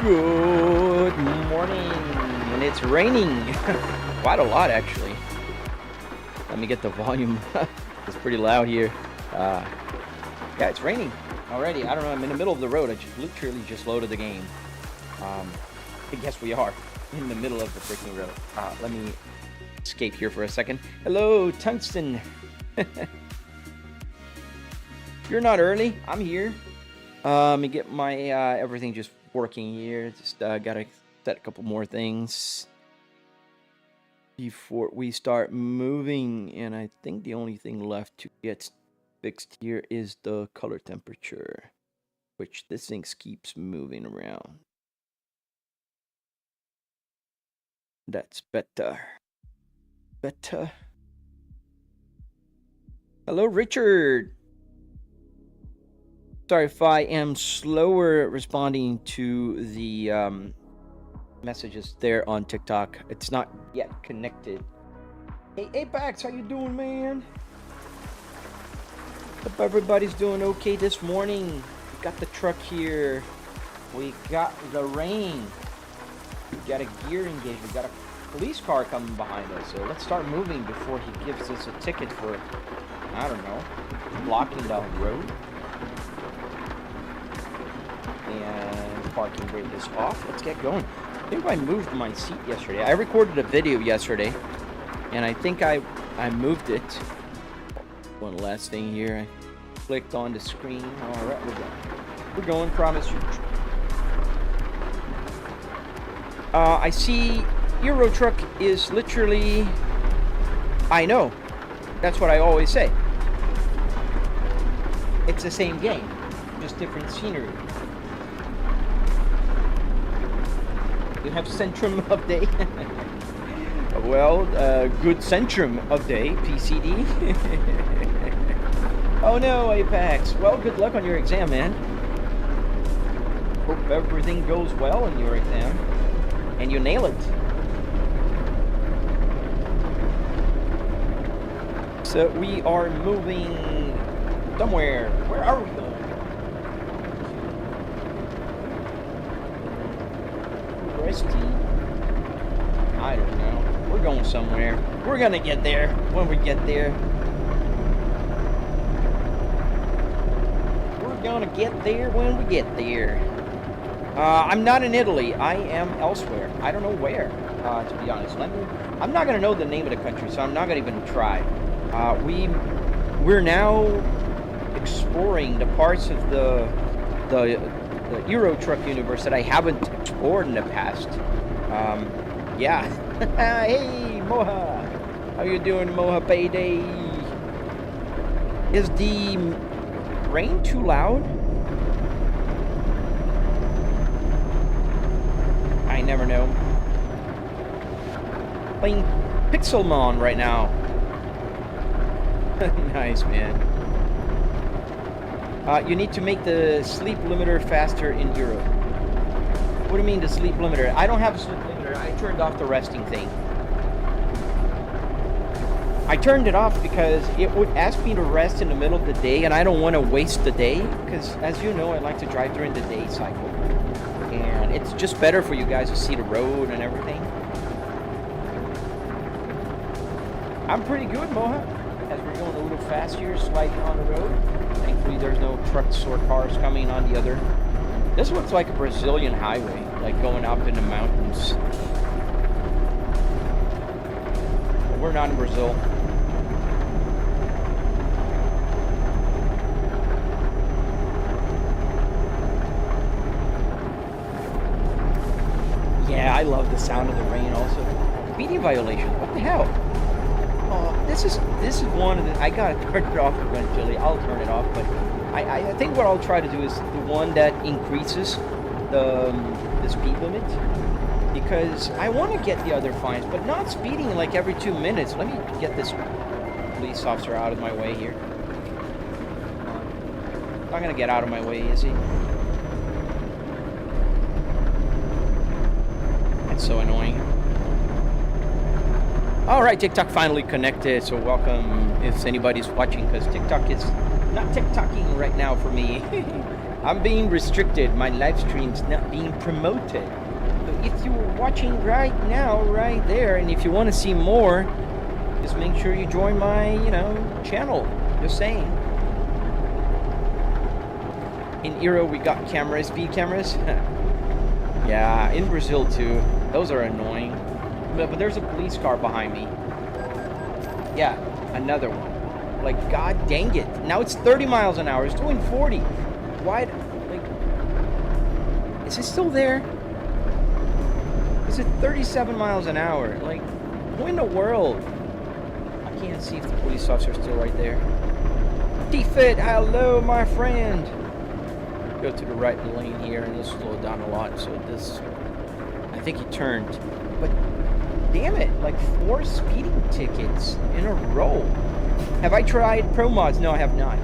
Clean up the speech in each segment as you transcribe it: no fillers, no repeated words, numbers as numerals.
Good morning, and it's raining. Quite a lot, actually. Let me get the volume. It's pretty loud here. Yeah, it's raining already. I don't know. I'm in the middle of the road. I literally just loaded the game. I guess we are in the middle of the freaking road. Let me escape here for a second. Hello, Tungsten. You're not early. I'm here. Let me get my everything just working here. Just gotta set a couple more things before we start moving. And I think the only thing left to get fixed here is the color temperature, which this thing keeps moving around. That's better. Better. Hello, Richard. Sorry if I am slower responding to the messages there on TikTok. It's not yet connected. Hey, Apex, how you doing, man? Hope everybody's doing okay this morning. We got the truck here. We got the rain. We got a gear engage. We got a police car coming behind us. So let's start moving before he gives us a ticket for, I don't know, blocking the road. And parking brake is off. Let's get going. I think I moved my seat yesterday. I recorded a video yesterday, and I think I moved it. One last thing here. I clicked on the screen. All right, we're going. We're going. Promise you. I see Euro Truck is literally. I know. That's what I always say. It's the same game, just different scenery. You have Centrum update. Well, good Centrum update, PCD. Oh no, Apex. Well, good luck on your exam, man. Hope everything goes well in your exam. And you nail it. So we are moving somewhere. Where are we going? I don't know. We're going somewhere. We're gonna get there when we get there. We're gonna get there when we get there. I'm not in Italy. I am elsewhere. I don't know where, to be honest. I'm not gonna know the name of the country, so I'm not gonna even try. We're now exploring the parts of the Euro Truck universe that I haven't explored in the past. Yeah. Hey, Moha. How you doing, Moha Payday? Is the rain too loud? I never know. Playing Pixelmon right now. Nice, man. You need to make the sleep limiter faster in Europe. What do you mean the sleep limiter? I don't have a sleep limiter. I turned off the resting thing. I turned it off because it would ask me to rest in the middle of the day, and I don't want to waste the day, because as you know, I like to drive during the day cycle. And it's just better for you guys to see the road and everything. I'm pretty good, Moha. As we're going a little fast here, sliding on the road. Thankfully, there's no trucks or cars coming on the other. This looks like a Brazilian highway, like going up in the mountains. But we're not in Brazil. Yeah, I love the sound of the rain also. Speeding violation, what the hell? This is one of the, I gotta turn it off eventually. I'll turn it off, but I think what I'll try to do is the one that increases the speed limit, because I want to get the other fines, but not speeding like every 2 minutes. Let me get this police officer out of my way here. Not gonna get out of my way, is he? That's so annoying. Alright, TikTok finally connected, so welcome if anybody's watching, because TikTok is not TikToking right now for me. I'm being restricted. My live stream's not being promoted. So if you're watching right now, right there, and if you want to see more, just make sure you join my, channel. Just saying. In Euro, we got cameras, speed cameras. Yeah, in Brazil too. Those are annoying. But there's a police car behind me. Yeah, another one. Like, god dang it. Now it's 30 miles an hour. It's doing 40. Why? Like, is it still there? Is it 37 miles an hour? Like, who in the world? I can't see if the police officer's still right there. T-Fit, hello, my friend. Go to the right lane here, and it'll slow down a lot. So this, I think he turned. But damn it, like 4 speeding tickets in a row. Have I tried Pro Mods? No, I have not.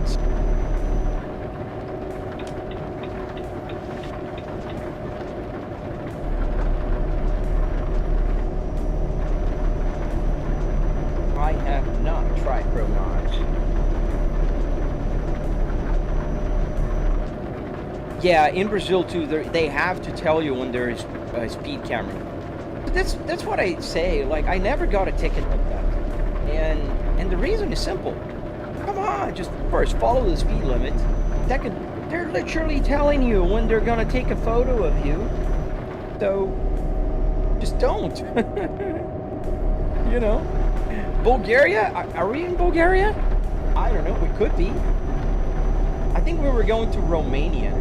I have not tried Pro Mods. Yeah, in Brazil too, they have to tell you when there is a speed camera. But that's what I say. Like, I never got a ticket like that, and the reason is simple. Come on, just first follow the speed limit. They're literally telling you when they're gonna take a photo of you. So just don't. Bulgaria? Are we in Bulgaria? I don't know. We could be. I think we were going to Romania.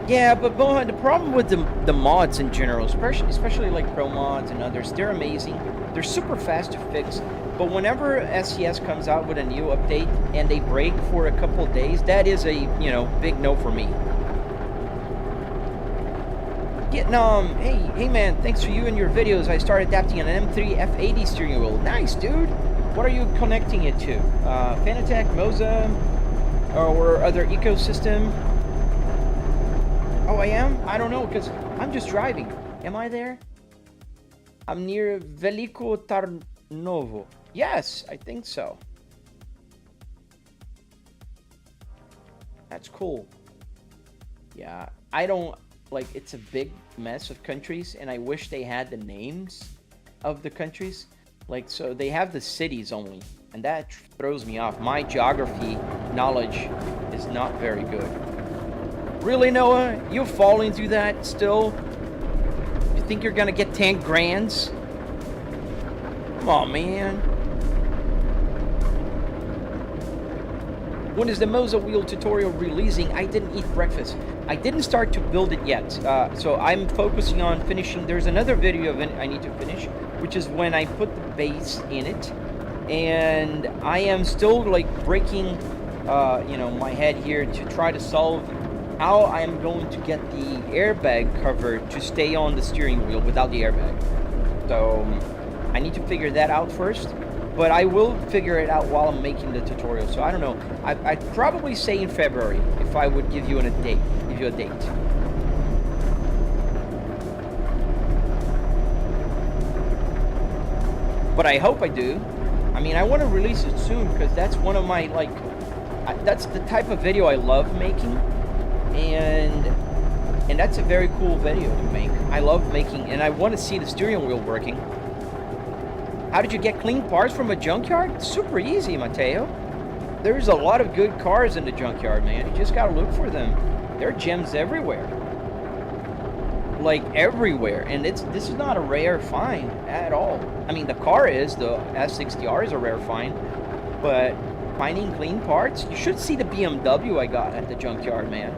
Yeah, but the problem with the mods in general, especially like Pro Mods and others, they're amazing. They're super fast to fix. But whenever SCS comes out with a new update and they break for a couple of days, that is a, big no for me. Vietnam, hey man, thanks for you and your videos. I started adapting an M3 F80 steering wheel. Nice, dude. What are you connecting it to? Fanatec, Moza, or other ecosystem? Oh, I am? I don't know, because I'm just driving. Am I there? I'm near Veliko Tarnovo. Yes, I think so. That's cool. Yeah, I don't... Like, it's a big mess of countries, and I wish they had the names of the countries. Like, so they have the cities only, and that throws me off. My geography knowledge is not very good. Really, Noah? You fall into that still? You think you're gonna get 10 grands? Come on, man. When is the Moza wheel tutorial releasing? I didn't eat breakfast. I didn't start to build it yet. So I'm focusing on finishing. There's another video of it I need to finish, which is when I put the base in it. And I am still like breaking, my head here to try to solve how I am going to get the airbag cover to stay on the steering wheel without the airbag. So I need to figure that out first, but I will figure it out while I'm making the tutorial. So I don't know. I'd probably say in February if I would give you a date. But I hope I do. I mean, I want to release it soon because that's one of my that's the type of video I love making. And that's a very cool video to make. I love making, and I want to see the steering wheel working. How did you get clean parts from a junkyard? Super easy, Mateo. There's a lot of good cars in the junkyard, man. You just gotta look for them. There are gems everywhere. Like, everywhere. And this is not a rare find at all. I mean, the car is, the S60R is a rare find, but finding clean parts, you should see the BMW I got at the junkyard, man.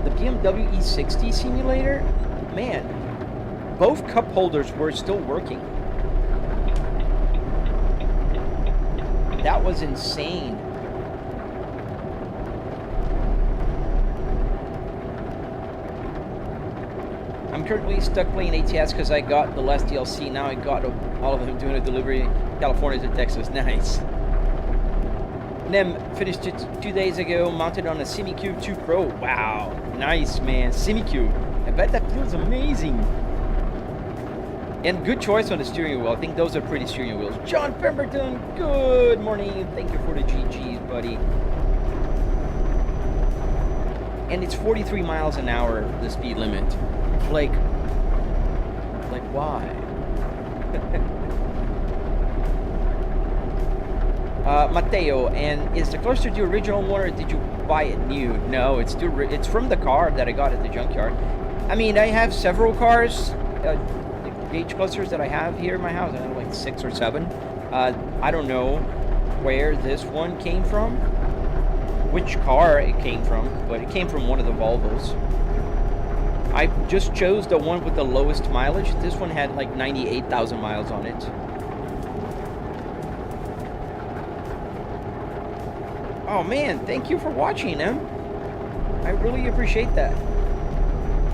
The BMW E60 simulator, man, both cup holders were still working. That was insane. I'm currently stuck playing ATS because I got the last DLC. Now I got all of them doing a delivery California to Texas. Nice. Nem finished it 2 days ago, mounted on a SimiCube 2 Pro. Wow, nice, man. SimiCube. I bet that feels amazing. And good choice on the steering wheel. I think those are pretty steering wheels. John Pemberton, good morning. Thank you for the GGs, buddy. And it's 43 miles an hour, the speed limit. Like why? Mateo, and is the cluster the original one, or did you buy it new? No, it's from the car that I got at the junkyard. I mean, I have several cars, gauge clusters that I have here in my house. I have like 6 or 7. I don't know where this one came from, which car it came from, but it came from one of the Volvos. I just chose the one with the lowest mileage. This one had like 98,000 miles on it. Oh man, thank you for watching, Em. I really appreciate that.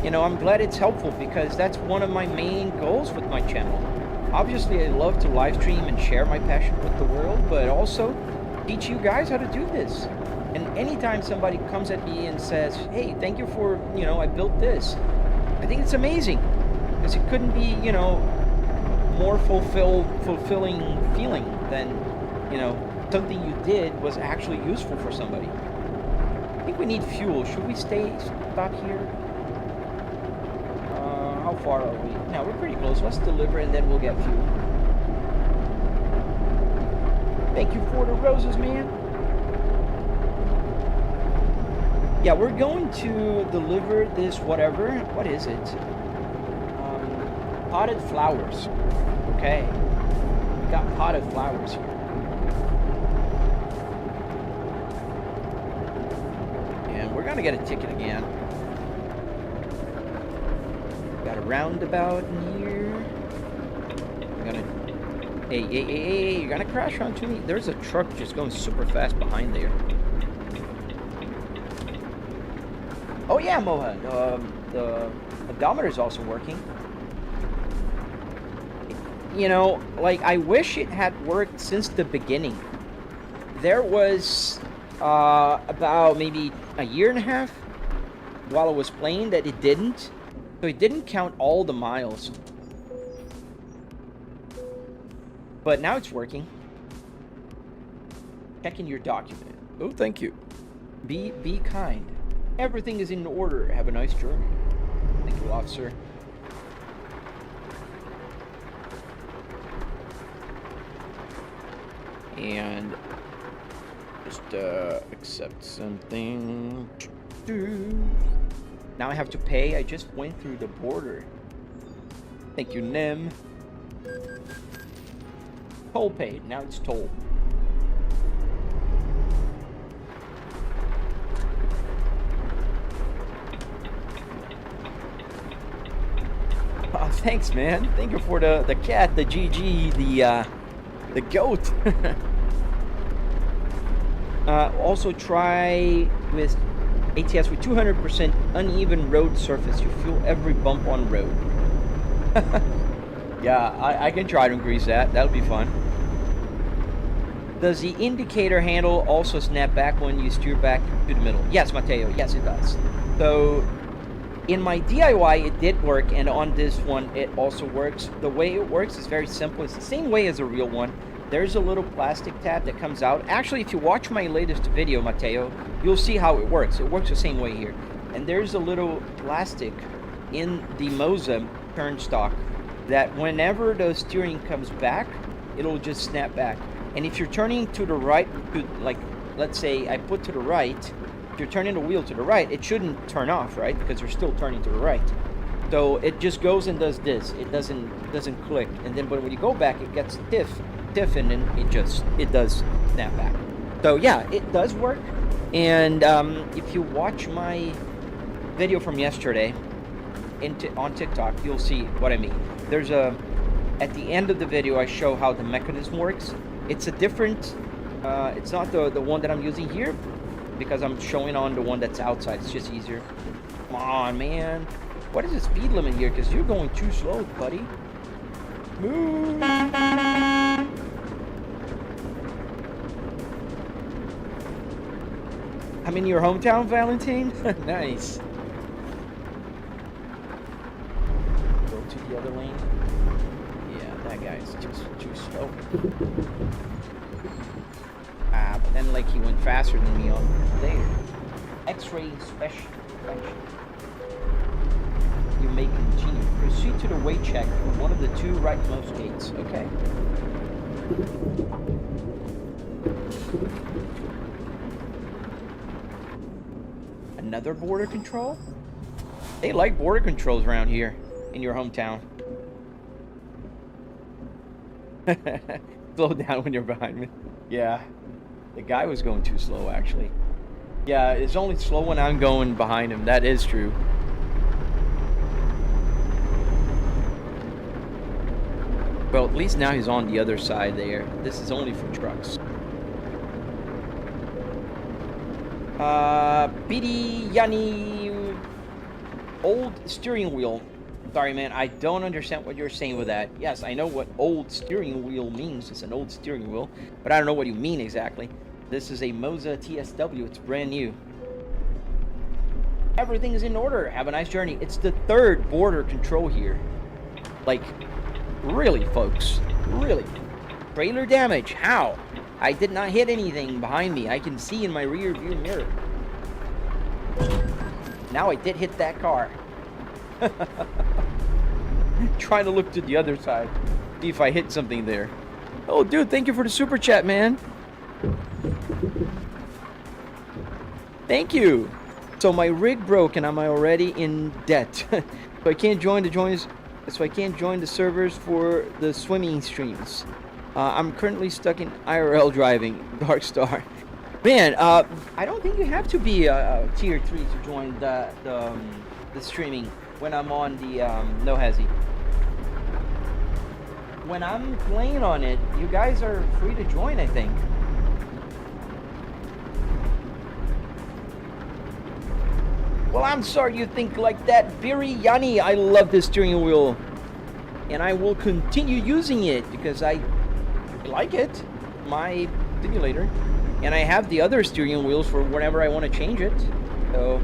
You know, I'm glad it's helpful because that's one of my main goals with my channel. Obviously, I love to live stream and share my passion with the world, but also teach you guys how to do this. And anytime somebody comes at me and says, hey, thank you for, you know, I built this, I think it's amazing. Because it couldn't be, you know, more fulfilling feeling than, you know, something you did was actually useful for somebody. I think we need fuel. Should we stop here? How far are we? Now we're pretty close. Let's deliver and then we'll get fuel. Thank you for the roses, man. Yeah, we're going to deliver this whatever. What is it? Potted flowers. Okay. We got potted flowers here. And we're gonna get a ticket again. Got a roundabout in here. I'm gonna... Hey, you're gonna crash onto me? There's a truck just going super fast behind there. Oh yeah, Moha, the odometer is also working. You know, like, I wish it had worked since the beginning. There was about maybe a year and a half while I was playing that it didn't. So it didn't count all the miles. But now it's working. Checking your document. Oh, thank you. Be kind. Everything is in order. Have a nice journey. Thank you, officer. And just accept something. Now I have to pay. I just went through the border. Thank you, Nem. Toll paid. Now it's toll. Oh, thanks, man. Thank you for the cat, the GG, the goat. Also try with ATS with 200% uneven road surface. You feel every bump on road. Yeah, I can try to grease that. That'll be fun. Does the indicator handle also snap back when you steer back to the middle? Yes, Mateo. Yes, it does. So in my DIY, it did work, and on this one, it also works. The way it works is very simple. It's the same way as a real one. There's a little plastic tab that comes out. Actually, if you watch my latest video, Mateo, you'll see how it works. It works the same way here. And there's a little plastic in the Moza turn stock that whenever the steering comes back, it'll just snap back. And if you're turning to the right, like, let's say I put to the right, if you're turning the wheel to the right, it shouldn't turn off, right? Because you're still turning to the right. So it just goes and does this. It doesn't click. And then but when you go back, it gets stiff, and then it does snap back. So yeah, it does work. And if you watch my video from yesterday on TikTok, you'll see what I mean. There's at the end of the video, I show how the mechanism works. It's a different, it's not the one that I'm using here, because I'm showing on the one that's outside. It's just easier. Come on, man. What is the speed limit here? Because you're going too slow, buddy. Move. I'm in your hometown, Valentine? Nice. guy is just too slow. But then like he went faster than me on there. X-ray inspection. You may continue. Proceed to the weight check for one of the two rightmost gates. Okay. Another border control? They like border controls around here in your hometown. Slow down when you're behind me. Yeah. The guy was going too slow, actually. Yeah, it's only slow when I'm going behind him. That is true. Well, at least now he's on the other side there. This is only for trucks. BD Yanni, old steering wheel. Sorry, man, I don't understand what you're saying with that. Yes, I know what old steering wheel means. It's an old steering wheel, but I don't know what you mean exactly. This is a Moza TSW. It's brand new. Everything is in order. Have a nice journey. It's the third border control here. Like, really, folks. Really. Trailer damage. How? I did not hit anything behind me. I can see in my rear view mirror. Now I did hit that car. Trying to look to the other side. See if I hit something there. Oh, dude, thank you for the super chat, man. Thank you. So my rig broke and I'm already in debt. So I can't join the servers for the swimming streams. I'm currently stuck in IRL driving Dark Star. Man, I don't think you have to be tier 3 to join the streaming when I'm on the No Hezzy. When I'm playing on it, you guys are free to join, I think. Well, I'm sorry you think like that. Biryani, I love this steering wheel. And I will continue using it because I like it. My simulator. And I have the other steering wheels for whenever I want to change it. So,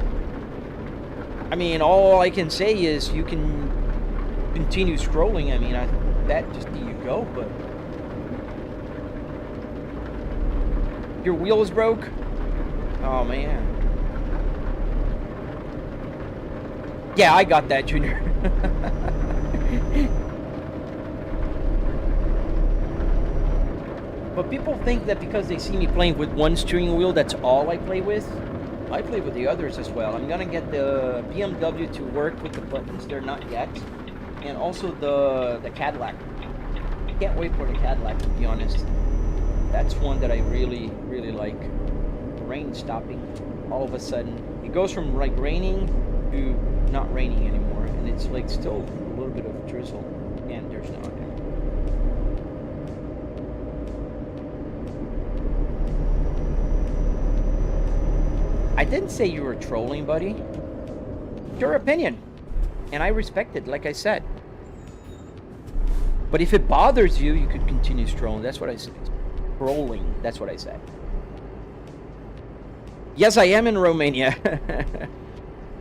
I mean, all I can say is you can continue scrolling. I mean, that just you go, but your wheel is broke. Oh man. Yeah, I got that, Junior. But people think that because they see me playing with one steering wheel, that's all I play with. I play with the others as well. I'm gonna get the BMW to work with the buttons. They're not yet. And also the Cadillac. I can't wait for the Cadillac, to be honest. That's one that I really, really like. Rain stopping all of a sudden. It goes from like raining to not raining anymore. And it's like still a little bit of drizzle. And there's not. I didn't say you were trolling, buddy. Your opinion. And I respect it, like I said. But if it bothers you, you could continue trolling. That's what I said. Trolling. That's what I said. Yes, I am in Romania.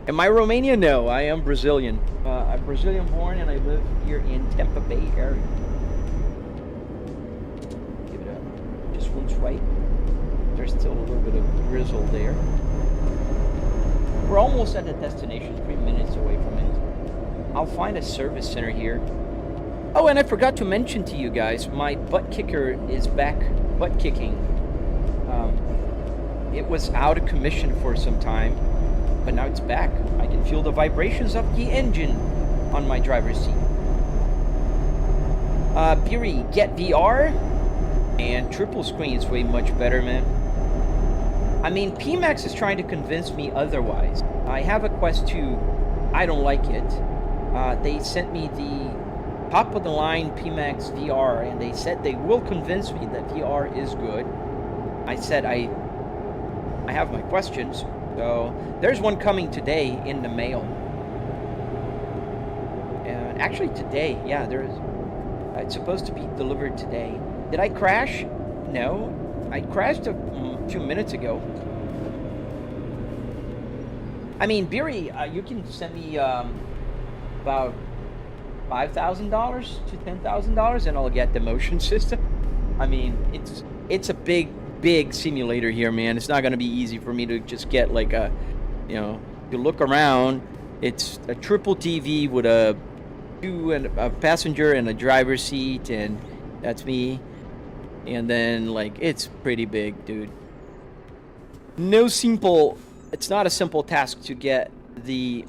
Am I Romania? No, I am Brazilian. I'm Brazilian born and I live here in Tampa Bay area. Give it up. Just one swipe. There's still a little bit of drizzle there. We're almost at the destination, 3 minutes away from it. I'll find a service center here. Oh, and I forgot to mention to you guys, my Buttkicker is back butt kicking. It was out of commission for some time, but now it's back. I can feel the vibrations of the engine on my driver's seat. Biri, get VR, and triple screen is way much better, man. I mean, PMax is trying to convince me otherwise. I have a Quest 2. I don't like it. They sent me the top-of-the-line PMax VR, and they said they will convince me that VR is good. I said I have my questions. So, there's one coming today in the mail. And actually today, yeah, there's. It's supposed to be delivered today. Did I crash? No. I crashed a few minutes ago. I mean, Biri, you can send me about $5,000 to $10,000, and I'll get the motion system. I mean, it's a big simulator here, man. It's not going to be easy for me to just get like a, you know, you look around, it's a triple TV with a passenger and a driver's seat, and that's me. And then like it's pretty big, dude. It's not a simple task to get the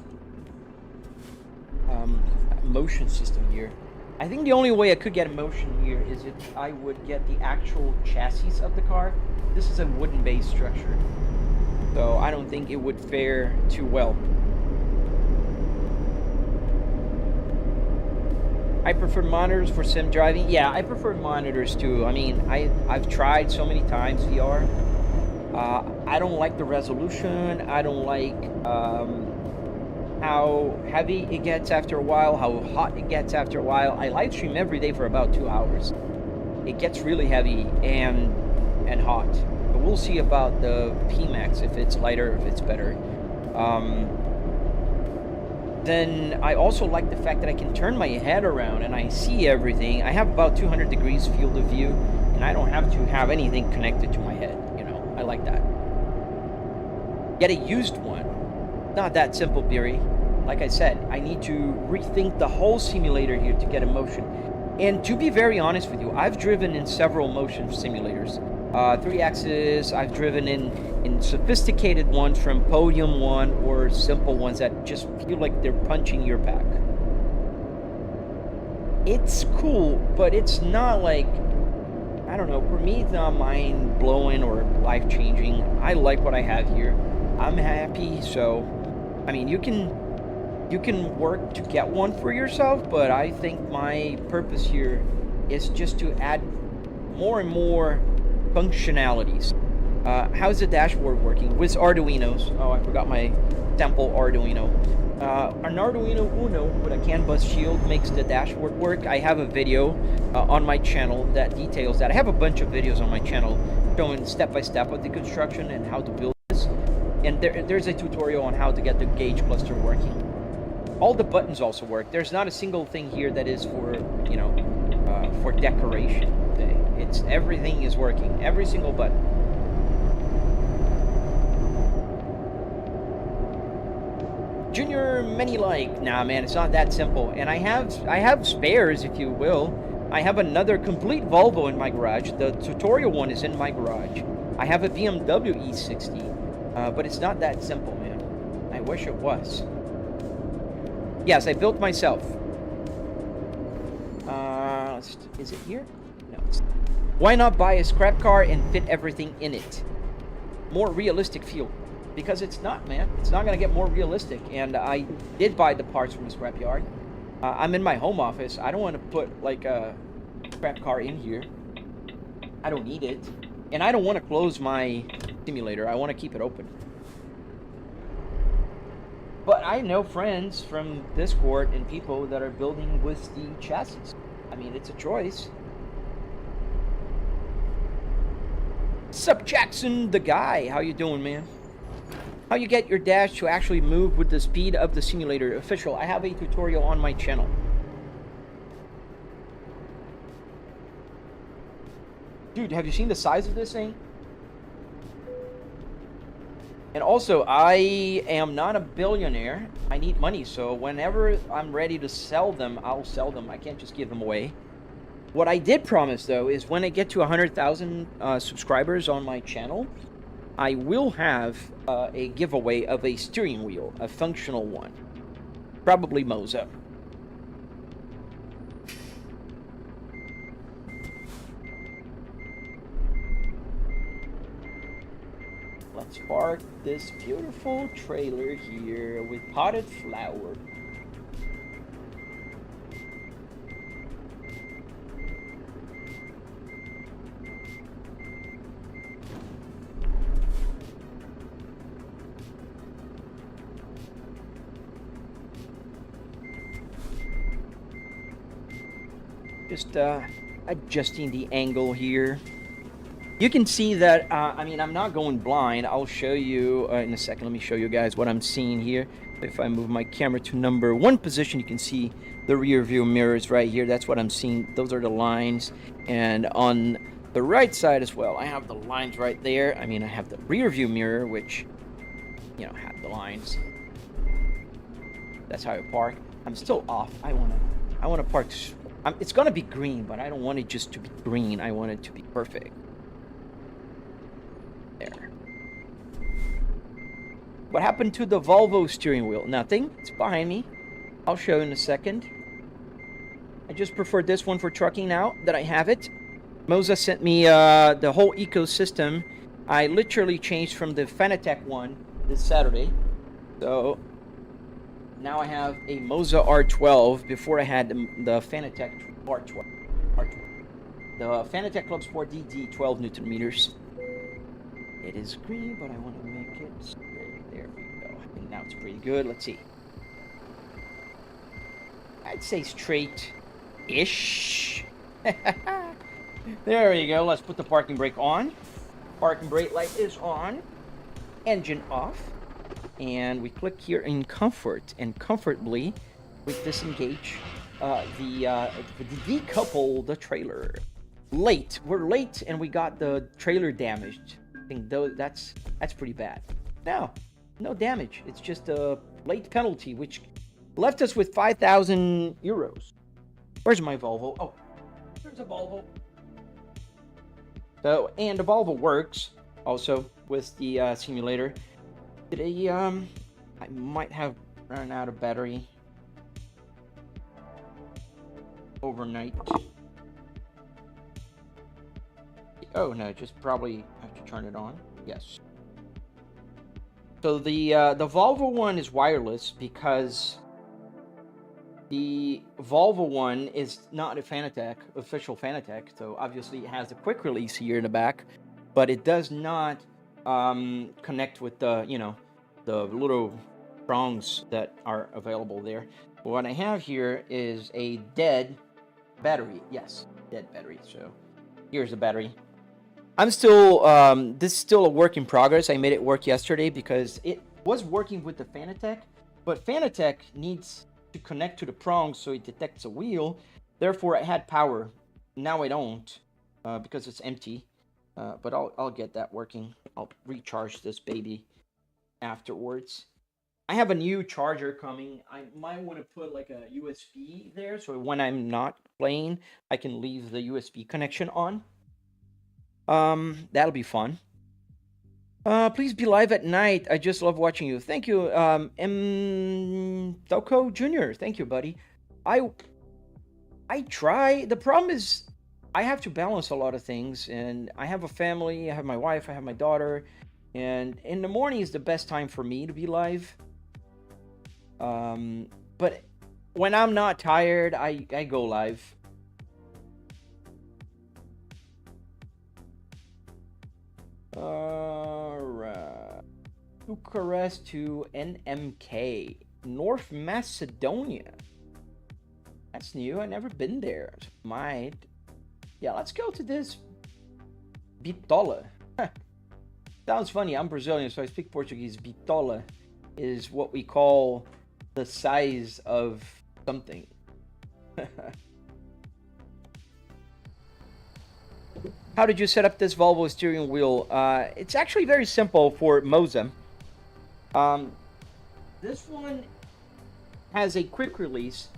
motion system here. I think the only way I could get a motion here is if I would get the actual chassis of the car. This is a wooden base structure, so I don't think it would fare too well. I prefer monitors for sim driving. Yeah, I prefer monitors too. I mean, I've tried so many times VR. I don't like the resolution. I don't like how heavy it gets after a while, how hot it gets after a while. I live stream every day for about 2 hours. It gets really heavy and hot. But we'll see about the PMAX, if it's lighter, if it's better. Then I also like the fact that I can turn my head around and I see everything. I have about 200 degrees field of view, and I don't have to have anything connected to my head. You know, I like that. Get a used one. Not that simple, Beery. Like I said, I need to rethink the whole simulator here to get a motion. And to be very honest with you, I've driven in several motion simulators. 3-axis, I've driven in sophisticated ones from Podium 1, or simple ones that just feel like they're punching your back. It's cool, but it's not like, I don't know, for me it's not mind-blowing or life-changing. I like what I have here. I'm happy, so, I mean, you can work to get one for yourself, but I think my purpose here is just to add more and more functionalities. How's the dashboard working? With Arduinos. Oh, I forgot my sample Arduino. An Arduino Uno with a CAN bus shield makes the dashboard work. I have a video on my channel that details that. I have a bunch of videos on my channel showing step-by-step of the construction and how to build this. And there's a tutorial on how to get the gauge cluster working. All the buttons also work. There's not a single thing here that is for, you know, for decoration. Everything is working. Every single button. Junior many like, nah man, it's not that simple. And I have spares, if you will. I have another complete Volvo in my garage. The tutorial one is in my garage. I have a BMW E60, but it's not that simple, man. I wish it was. Yes, I built myself. Is it here? No. Why not buy a scrap car and fit everything in it? More realistic feel. Because it's not, man. It's not going to get more realistic. And I did buy the parts from the scrapyard. I'm in my home office. I don't want to put, like, a scrap car in here. I don't need it. And I don't want to close my simulator. I want to keep it open. But I know friends from Discord and people that are building with the chassis. I mean, it's a choice. Sup, Jackson the guy? How you doing, man? How you get your dash to actually move with the speed of the simulator. Official, I have a tutorial on my channel. Dude, have you seen the size of this thing? And also, I am not a billionaire. I need money, so whenever I'm ready to sell them, I'll sell them. I can't just give them away. What I did promise, though, is when I get to 100,000 subscribers on my channel, I will have a giveaway of a steering wheel, a functional one. Probably Moza. Let's park this beautiful trailer here with potted flower. Just adjusting the angle here. You can see that, I mean, I'm not going blind. I'll show you in a second. Let me show you guys what I'm seeing here. If I move my camera to number 1 position, you can see the rear view mirrors right here. That's what I'm seeing. Those are the lines. And on the right side as well, I have the lines right there. I mean, I have the rear view mirror, which, you know, had the lines. That's how I park. I'm still off. I wanna park. It's gonna be green, but I don't want it just to be green. I want it to be perfect. There. What happened to the Volvo steering wheel? Nothing. It's behind me. I'll show you in a second. I just prefer this one for trucking now that I have it. Moza sent me the whole ecosystem. I literally changed from the Fanatec one this Saturday. So now I have a Moza R12. Before I had the Fanatec R12. The Fanatec Club Sport DD 12 Newton meters. It is green, but I want to make it straight. There we go. I think now it's pretty good. Let's see. I'd say straight-ish. There we go. Let's put the parking brake on. Parking brake light is on. Engine off. And we click here in comfort. And comfortably, we disengage decouple the trailer. Late. We're late, and we got the trailer damaged. I think that's pretty bad. Now, no damage. It's just a late penalty, which left us with 5,000 euros. Where's my Volvo? Oh, there's a Volvo. So, and the Volvo works also with the simulator. Today, I might have run out of battery overnight. Oh no, just probably have to turn it on. Yes. So the Volvo one is wireless because the Volvo one is not a Fanatec, official Fanatec. So obviously it has a quick release here in the back, but it does not connect with the, you know, the little prongs that are available there. What I have here is a dead battery. Yes, dead battery. So here's the battery. I'm still, this is still a work in progress. I made it work yesterday because it was working with the Fanatec, but Fanatec needs to connect to the prongs so it detects a wheel. Therefore, I had power. Now I don't because it's empty, but I'll get that working. I'll recharge this baby afterwards. I have a new charger coming. I might want to put like a USB there so when I'm not playing, I can leave the USB connection on. That'll be fun. Please be live at night. I just love watching you. Thank you, Toko Jr. Thank you, buddy. I try. The problem is I have to balance a lot of things, and I have a family. I have my wife. I have my daughter, and in the morning is the best time for me to be live. But when I'm not tired, I go live. Alright. Bucharest to NMK. North Macedonia. That's new. I've never been there. Might. Yeah, let's go to this Bitola. Sounds funny. I'm Brazilian, so I speak Portuguese. Bitola is what we call the size of something. How did you set up this Volvo steering wheel? It's actually very simple for Moza. This one has a quick release.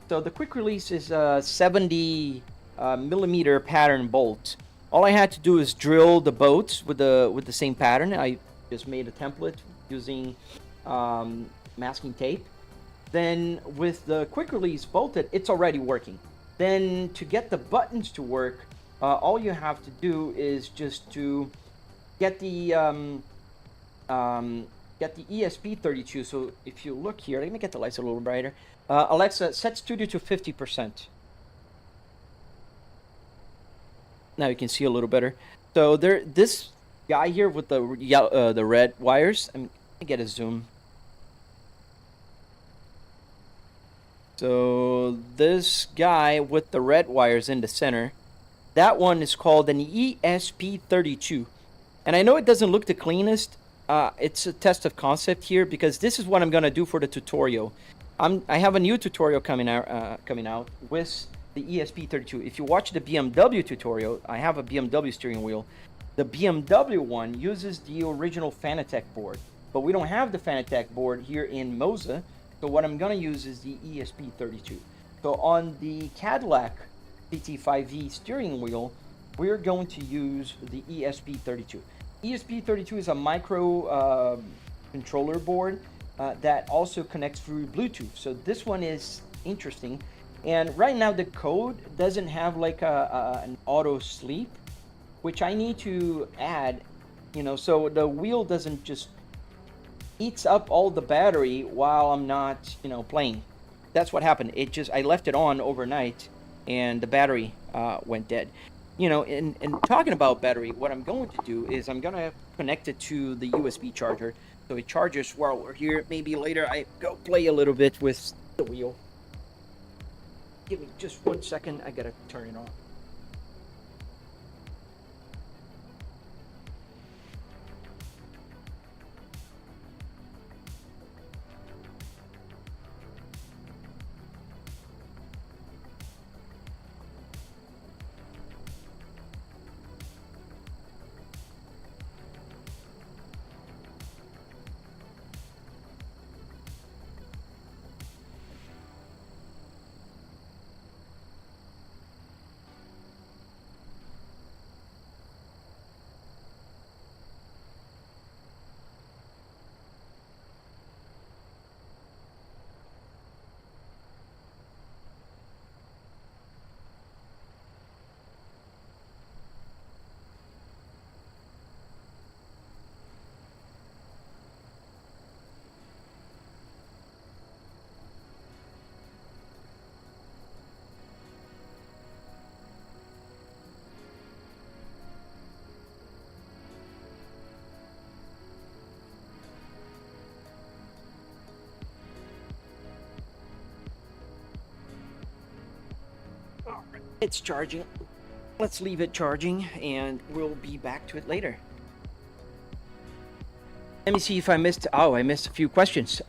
So the quick release is a 70 millimeter pattern bolt. All I had to do is drill the bolts with the same pattern. I just made a template using masking tape. Then with the quick release bolted, it's already working. Then to get the buttons to work, all you have to do is just to get the ESP32. So if you look here, let me get the lights a little brighter. Alexa, set studio to 50%. Now you can see a little better. So this guy here with the red wires. Let me get a zoom. So this guy with the red wires in the center. That one is called an ESP32. And I know it doesn't look the cleanest. it's a test of concept here, because this is what I'm gonna do for the tutorial. I have a new tutorial coming out with the ESP32. If you watch the BMW tutorial, I have a BMW steering wheel. The BMW one uses the original Fanatec board, but we don't have the Fanatec board here in Moza. So what I'm gonna use is the ESP32. So on the Cadillac CT5V steering wheel, we're going to use the ESP32. ESP32 is a micro controller board that also connects through Bluetooth. So this one is interesting. And right now the code doesn't have like an auto sleep, which I need to add, you know, so the wheel doesn't just eats up all the battery while I'm not, you know, playing. That's what happened. I left it on overnight and the battery went dead. You know, and talking about battery, what I'm going to do is I'm going to connect it to the USB charger. So it charges while we're here. Maybe later I go play a little bit with the wheel. Give me just 1 second. I got to turn it on. It's charging. Let's leave it charging and we'll be back to it later. Let me see if I missed. Oh, I missed a few questions.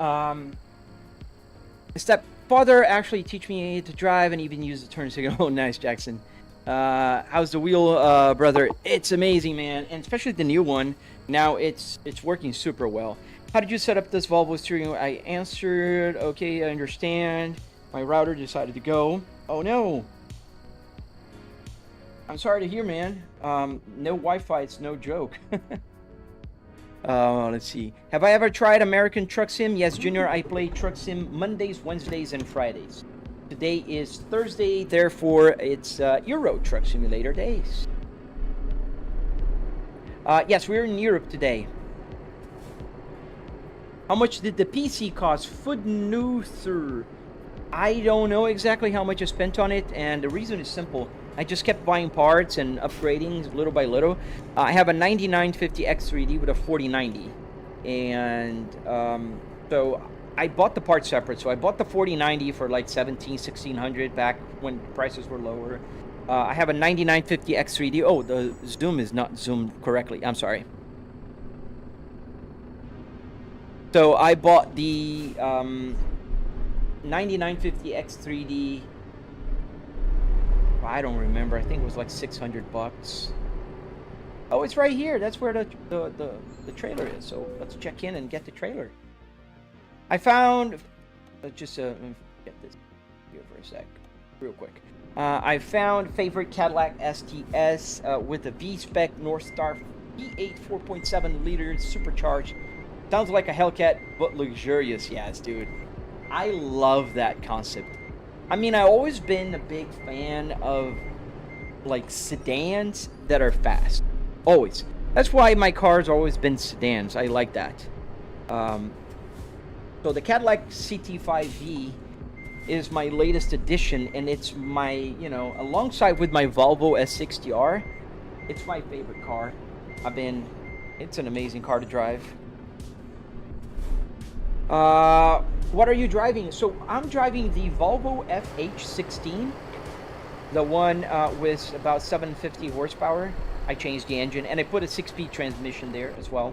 Stepfather actually teach me to drive and even use the turn signal. Oh, nice, Jackson. How's the wheel, brother? It's amazing, man, and especially the new one. Now it's working super well. How did you set up this Volvo steering wheel? I answered, okay, I understand. My router decided to go. Oh no. I'm sorry to hear, man. No Wi-Fi, it's no joke. Let's see. Have I ever tried American Truck Sim? Yes, Junior, I play Truck Sim Mondays, Wednesdays, and Fridays. Today is Thursday, therefore it's Euro Truck Simulator days. Yes, we're in Europe today. How much did the PC cost? Foodnuther. I don't know exactly how much I spent on it, and the reason is simple. I just kept buying parts and upgrading little by little. I have a 9950 X3D with a 4090, and so I bought the parts separate. So I bought the 4090 for like $1,600 back when prices were lower. I have a 9950 X3D. Oh, the zoom is not zoomed correctly. I'm sorry. So I bought the 9950 X3D. I don't remember. I think it was like $600. Oh, it's right here. That's where the trailer is. So let's check in and get the trailer. I found just get this here for a sec, real quick. I found favorite Cadillac STS with the V-Spec North Star V8 4.7 liter supercharged. Sounds like a Hellcat, but luxurious. Yes, dude. I love that concept. I mean, I've always been a big fan of like sedans that are fast. Always. That's why my car's always been sedans. I like that. So the Cadillac CT5V is my latest addition, and it's my, you know, alongside with my Volvo S60R, it's my favorite car. It's an amazing car to drive. What are you driving? So I'm driving the Volvo FH16, the one with about 750 horsepower. I changed the engine and I put a 6-speed transmission there as well.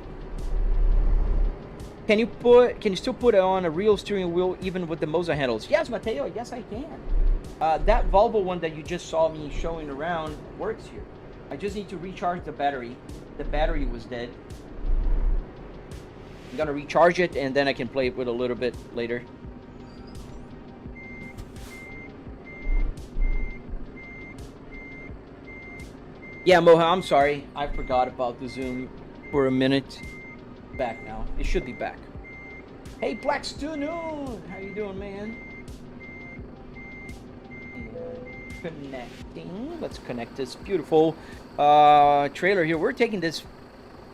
Can you still put on a real steering wheel even with the Moza handles? Yes, Mateo, yes I can. That Volvo one that you just saw me showing around works here. I just need to recharge the battery. The battery was dead. I'm gonna recharge it and then I can play it with a little bit later. Yeah, Moha, I'm sorry. I forgot about the zoom for a minute. Back now. It should be back. Hey, Blackstoonoon! How you doing, man? And connecting. Let's connect this beautiful trailer here. We're taking this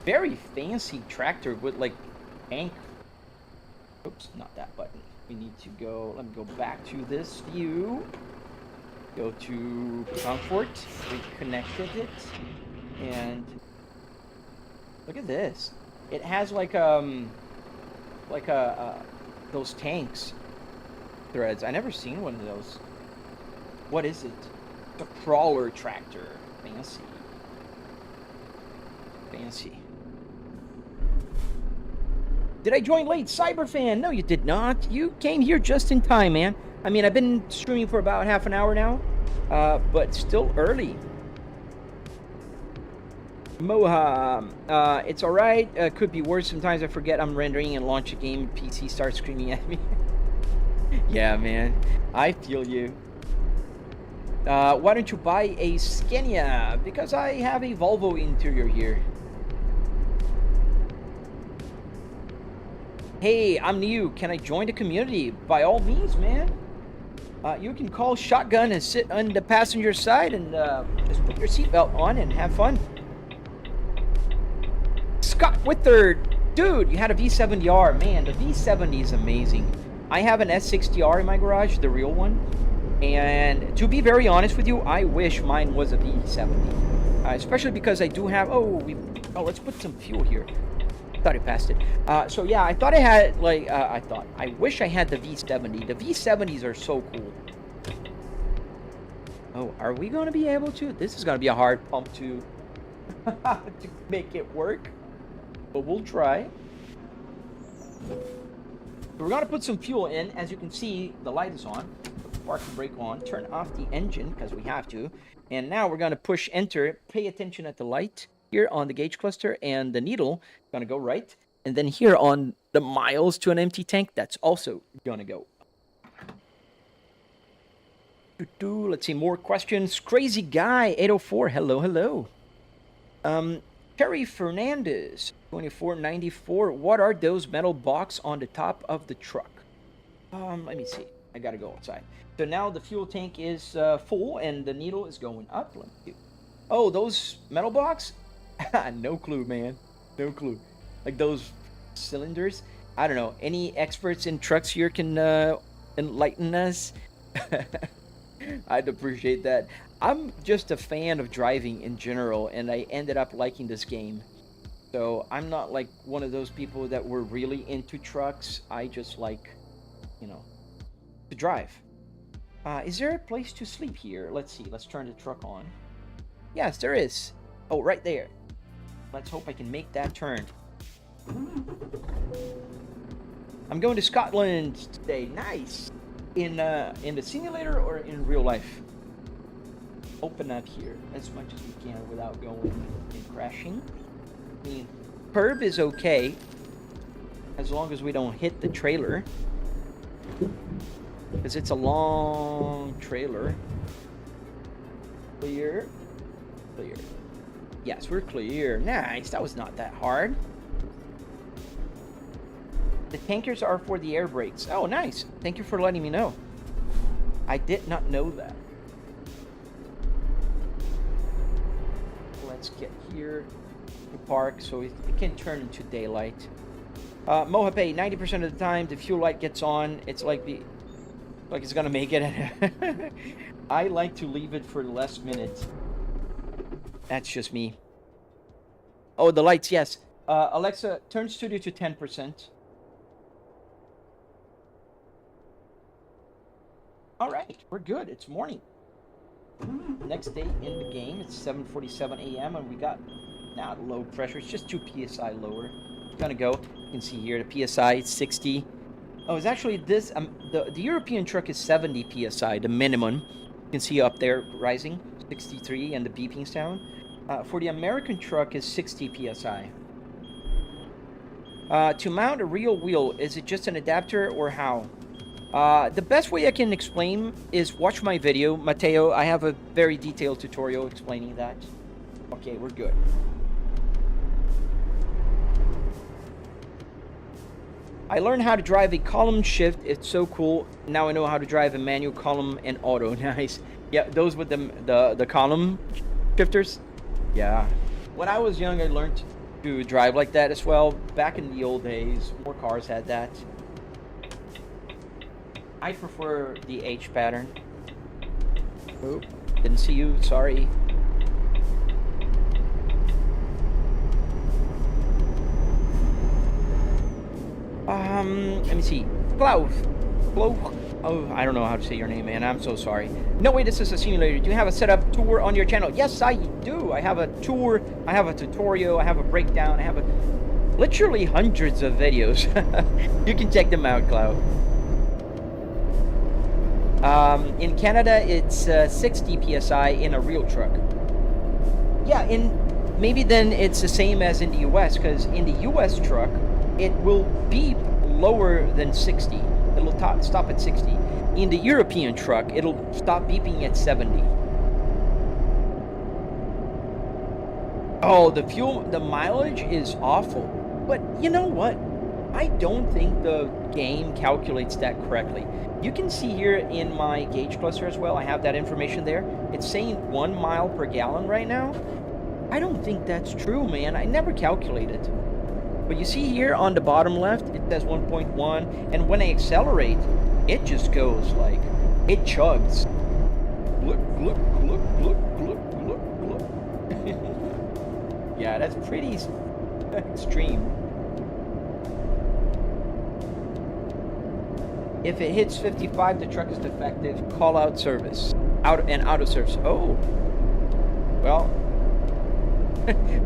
very fancy tractor with like tank. Oops, not that button. We need to go. Let me go back to this view. Go to comfort. We connected it, and look at this. It has like those tanks threads. I never seen one of those. What is it? It's a crawler tractor. Fancy. Fancy. Did I join late, Cyberfan? No, you did not. You came here just in time, man. I mean, I've been streaming for about half an hour now, but still early. Moha, it's alright. Could be worse. Sometimes I forget I'm rendering and launch a game. PC starts screaming at me. Yeah, man. I feel you. Why don't you buy a Scania? Because I have a Volvo interior here. Hey, I'm new. Can I join the community? By all means, man. You can call shotgun and sit on the passenger side and just put your seatbelt on and have fun. Scott Withard, dude, you had a V70R. Man, the V70 is amazing. I have an S60R in my garage, the real one. And to be very honest with you, I wish mine was a V70. Especially because I do have... Oh, let's put some fuel here. Thought I passed it. So yeah, I thought I had, like, I wish I had the V70. The V70s are so cool. Oh, are we going to be able to? This is going to be a hard pump to make it work. But we'll try. We're going to put some fuel in. As you can see, the light is on. Put the parking brake on. Turn off the engine, because we have to. And now we're going to push enter. Pay attention at the light here on the gauge cluster, and the needle going to go right. And then here on the miles to an empty tank, that's also going to go. Let's see, more questions. Crazy Guy 804, hello, hello. Terry Fernandez 2494, what are those metal box on the top of the truck? Let me see. I gotta go outside. So now the fuel tank is full and the needle is going up. Let me see. Oh, those metal box? No clue, man. No clue. Like those cylinders? I don't know. Any experts in trucks here can enlighten us? I'd appreciate that. I'm just a fan of driving in general, and I ended up liking this game. So I'm not like one of those people that were really into trucks. I just like, you know, to drive. Is there a place to sleep here? Let's see. Let's turn the truck on. Yes, there is. Oh, right there. Let's hope I can make that turn. I'm going to Scotland today. Nice. In the simulator or in real life? Open up here as much as we can without going and crashing. I mean, curb is okay as long as we don't hit the trailer, because it's a long trailer. Clear. Clear. Yes, we're clear. Nice. That was not that hard. The tankers are for the air brakes. Oh, nice. Thank you for letting me know. I did not know that. Let's get here to park so it can turn into daylight. Mohape, 90% of the time the fuel light gets on. It's like it's gonna make it. I like to leave it for the last minute. That's just me. Oh, the lights, yes. Alexa, turn studio to 10%. All right, we're good. It's morning. Next day in the game, it's 7:47 a.m. and we got not low pressure. It's just 2 psi lower. gonna go. You can see here the PSI, it's 60. Oh, it's actually this, the European truck is 70 PSI, the minimum. You can see up there rising, 63, and the beeping sound. For the American truck is 60 PSI. To mount a real wheel, is it just an adapter or how? The best way I can explain is watch my video, Matteo. I have a very detailed tutorial explaining that. Okay, we're good. I learned how to drive a column shift. It's so cool. Now I know how to drive a manual column and auto. Nice. Yeah, those with the column shifters. Yeah. When I was young, I learned to drive like that as well. Back in the old days, more cars had that. I prefer the H pattern. Oh, didn't see you. Sorry. Let me see. Klaus. Oh, I don't know how to say your name, man. I'm so sorry. No way, this is a simulator. Do you have a setup tour on your channel? Yes, I do. I have a tour. I have a tutorial. I have a breakdown. I have literally hundreds of videos. You can check them out, Klaus. In Canada, it's 60 PSI in a real truck. Yeah, maybe then it's the same as in the US, because in the US truck, it will be lower than 60. It'll stop at 60. In the European truck, it'll stop beeping at 70. Oh, the mileage is awful. But you know what? I don't think the game calculates that correctly. You can see here in my gauge cluster as well, I have that information there. It's saying 1 mile per gallon right now. I don't think that's true, man. I never calculated. But you see here on the bottom left, it says 1.1, and when I accelerate, it just goes like, it chugs. Look, look, look, look, look, look, look. Yeah, that's pretty extreme. If it hits 55, the truck is defective. Call out service. Out of service. Oh. Well,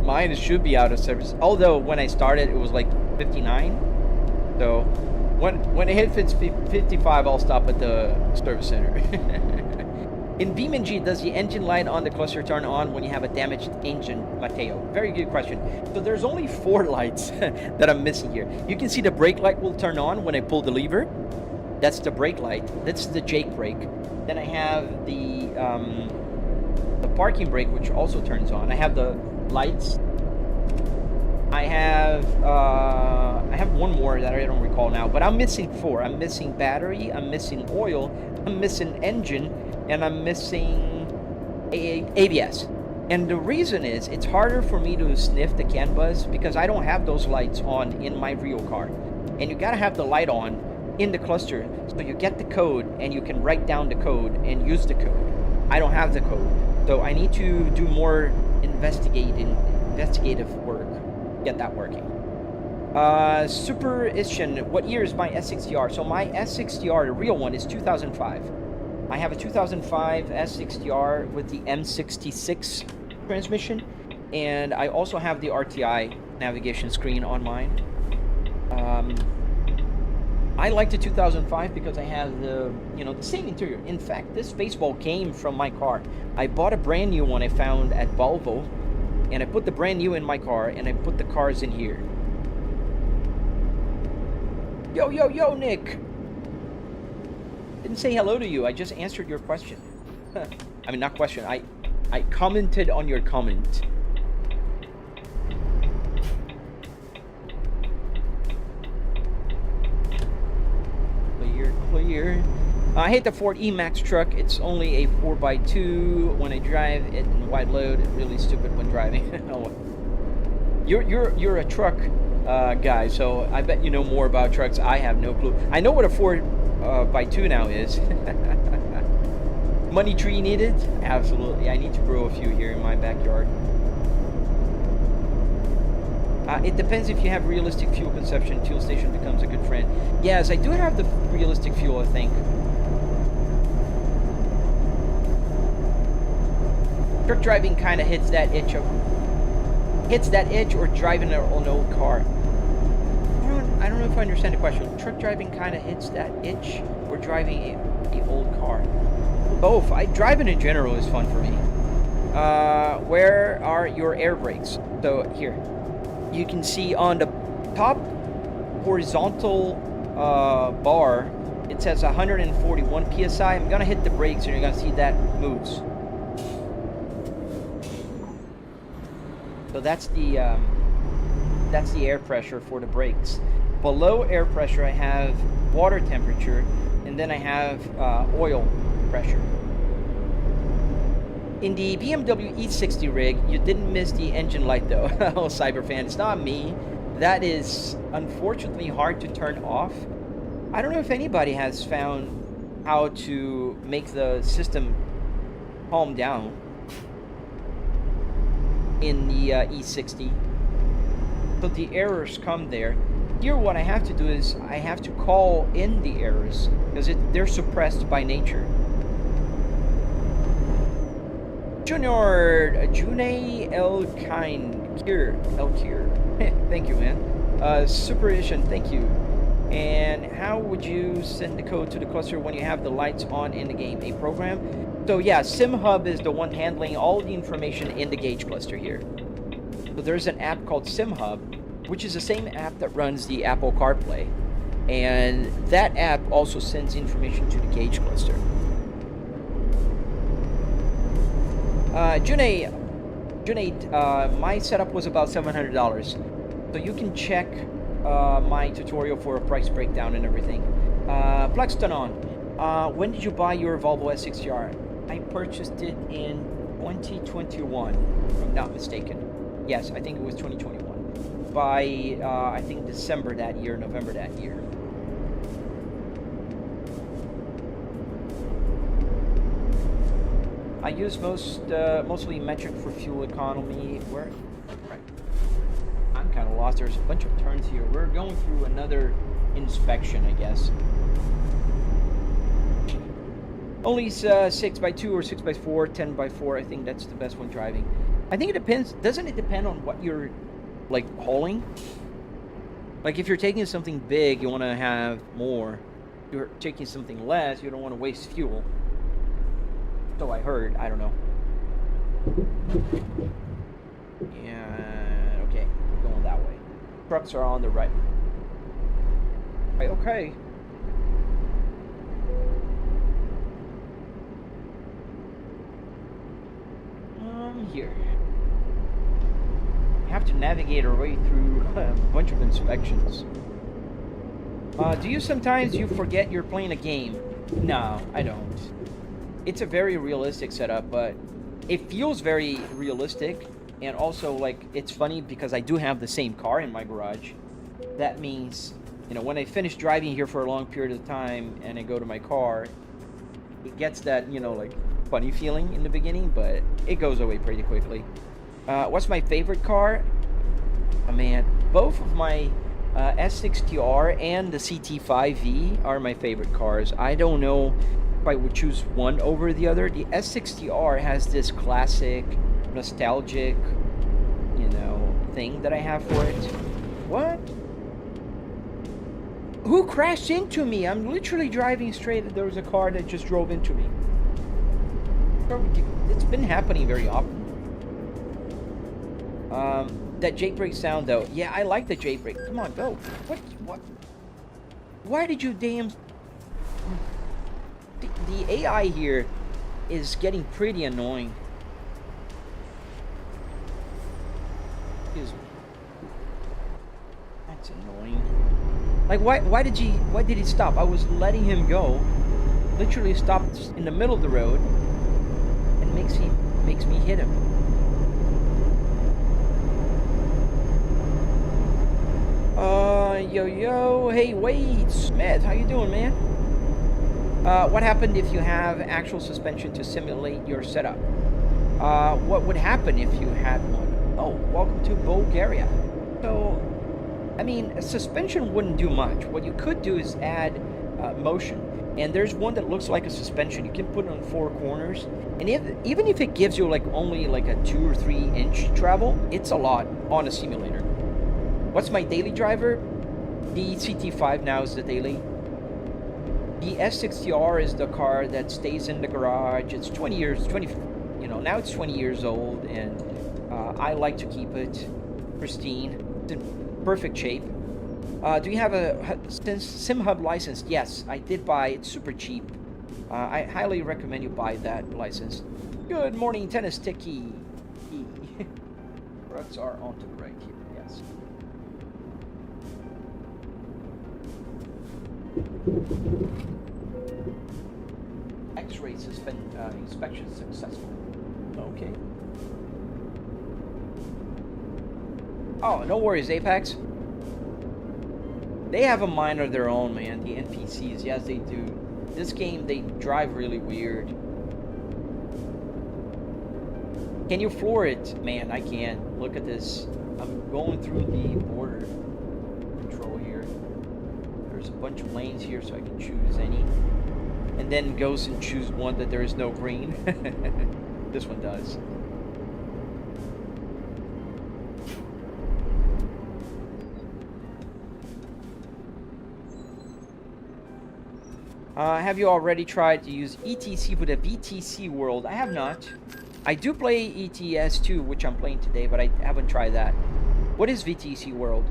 mine should be out of service. Although when I started, it was like 59. So when it hits 55, I'll stop at the service center. In BeamNG, does the engine light on the cluster turn on when you have a damaged engine, Matteo? Very good question. So there's only 4 lights that I'm missing here. You can see the brake light will turn on when I pull the lever. That's the brake light. That's the Jake brake. Then I have the parking brake, which also turns on. I have the lights. I have one more that I don't recall now, but I'm missing 4. I'm missing battery, I'm missing oil, I'm missing engine, and I'm missing ABS. And the reason is, it's harder for me to sniff the CAN bus because I don't have those lights on in my real car. And you gotta have the light on in the cluster so you get the code and you can write down the code and use the code. I don't have the code, so I need to do more investigative work, get that working. Super Ishin, what year is my S60R? So my S60R, the real one, is 2005. I have a 2005 S60R with the M66 transmission, and I also have the RTI navigation screen on mine. I like the 2005 because I have the same interior. In fact, this baseball came from my car. I bought a brand new one I found at Volvo, and I put the brand new in my car, and I put the cars in here. Yo, yo, yo, Nick! Didn't say hello to you, I just answered your question. I mean, not question, I commented on your comment. Clear. I hate the Ford E-Max truck. It's only a 4x2. When I drive it in wide load, it's really stupid when driving. You're a truck guy, so I bet you know more about trucks. I have no clue. I know what a 4x2 now is. Money tree needed? Absolutely. I need to grow a few here in my backyard. It depends if you have realistic fuel consumption. Fuel station becomes a good friend. Yes, I do have the realistic fuel, I think. Truck driving kind of hits that itch or driving an old car. I don't know if I understand the question. Truck driving kind of hits that itch, or driving a old car? Both. Driving in general is fun for me. Where are your air brakes? So here, you can see on the top horizontal bar, it says 141 psi. I'm gonna hit the brakes, and you're gonna see that moves. So that's the air pressure for the brakes. Below air pressure, I have water temperature, and then I have oil pressure. In the BMW E60 rig, you didn't miss the engine light though. Oh, Cyberfan, it's not me. That is unfortunately hard to turn off. I don't know if anybody has found how to make the system calm down in the E60. So the errors come there. Here what I have to do is I have to call in the errors because they're suppressed by nature. Junior June El Kier. Thank you, man. Super Edition, thank you. And how would you send the code to the cluster when you have the lights on in the game? A program? So yeah, SimHub is the one handling all the information in the gauge cluster here. So there's an app called SimHub, which is the same app that runs the Apple CarPlay. And that app also sends information to the gauge cluster. Junaid, my setup was about $700. So you can check my tutorial for a price breakdown and everything. Plextonon, when did you buy your Volvo S60R? I purchased it in 2021, if I'm not mistaken. Yes, I think it was 2021. By, I think December that year, November that year. I use mostly metric for fuel economy. Where? Right. I'm kind of lost. There's a bunch of turns here. We're going through another inspection, I guess. Only 6x2 or 6x4, 10x4. I think that's the best one driving. I think it depends. Doesn't it depend on what you're like hauling? Like if you're taking something big, you want to have more. If you're taking something less, you don't want to waste fuel. So I heard. I don't know. Yeah. Okay, we're going that way. Trucks are on the right. Okay. Here. We have to navigate our way through a bunch of inspections. Do you sometimes forget you're playing a game? No, I don't. It's a very realistic setup, but it feels very realistic, and also like it's funny because I do have the same car in my garage. That means, you know, when I finish driving here for a long period of time and I go to my car, it gets that, you know, like funny feeling in the beginning, but it goes away pretty quickly. What's my favorite car? Oh man, both of my S60R and the CT5V are my favorite cars. I don't know if I would choose one over the other. The S60R has this classic, nostalgic, you know, thing that I have for it. What? Who crashed into me? I'm literally driving straight. There was a car that just drove into me. It's been happening very often. That jailbreak sound though. Yeah, I like the jailbreak. Come on, go. What? Why did you damn... The AI here is getting pretty annoying. Excuse me. That's annoying. Like, why did he stop? I was letting him go. Literally stopped in the middle of the road. And makes me hit him. Yo, hey Wade Smith, how you doing, man? What happened if you have actual suspension to simulate your setup? What would happen if you had one? Oh, welcome to Bulgaria. So, I mean, a suspension wouldn't do much. What you could do is add motion. And there's one that looks like a suspension. You can put it on 4 corners. And even if it gives you like only like a 2 or 3 inch travel, it's a lot on a simulator. What's my daily driver? The CT5 now is the daily. The S60R is the car that stays in the garage. It's 20 years, now it's 20 years old, and I like to keep it pristine. It's in perfect shape. Do you have a SimHub license? Yes, I did buy. It's super cheap. I highly recommend you buy that license. Good morning, Tennis Ticky. Ruts are onto the right here, yes. X-ray inspection successful. Okay. Oh, no worries, Apex. They have a mind of their own, man. The NPCs, yes, they do. This game, they drive really weird. Can you floor it? Man, I can't. Look at this. I'm going through the border control here. There's a bunch of lanes here, so I can choose any. And then goes and choose one that there is no green. This one does. Have you already tried to use ETC with a VTC world? I have not. I do play ETS2, which I'm playing today, but I haven't tried that. What is VTC world?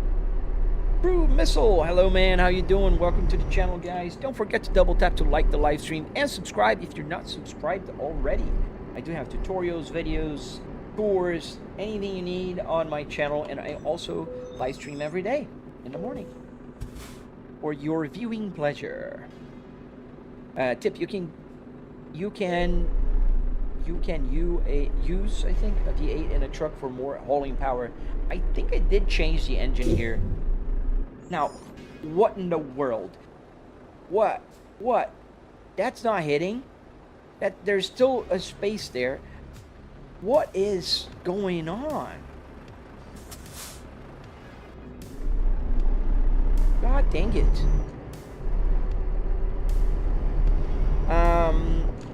Brew Missile, hello man, how you doing? Welcome to the channel, guys. Don't forget to double tap to like the live stream and subscribe if you're not subscribed already. I do have tutorials, videos, tours, anything you need on my channel, and I also live stream every day in the morning for your viewing pleasure. Tip: you can use, I think, a V8 in a truck for more hauling power. I think I did change the engine here. Now, what in the world? What? That's not hitting. There's still a space there. What is going on? God dang it.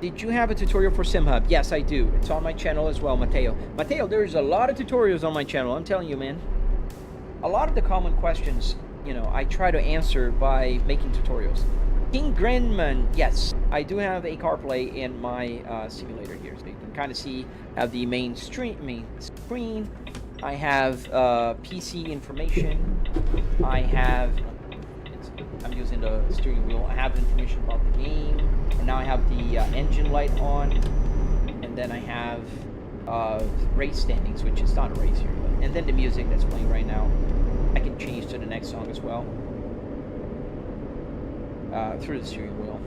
Did you have a tutorial for SimHub? Yes, I do. It's on my channel as well, Mateo. Mateo, there's a lot of tutorials on my channel. I'm telling you, man. A lot of the common questions, I try to answer by making tutorials. King Grenman, yes, I do have a CarPlay in my simulator here, so you can kind of see, have the main screen. I have PC information. I'm using the steering wheel. I have information about the game, and now I have the engine light on, and then I have race standings, which is not a race here, and then the music that's playing right now. I can change to the next song as well through the steering wheel.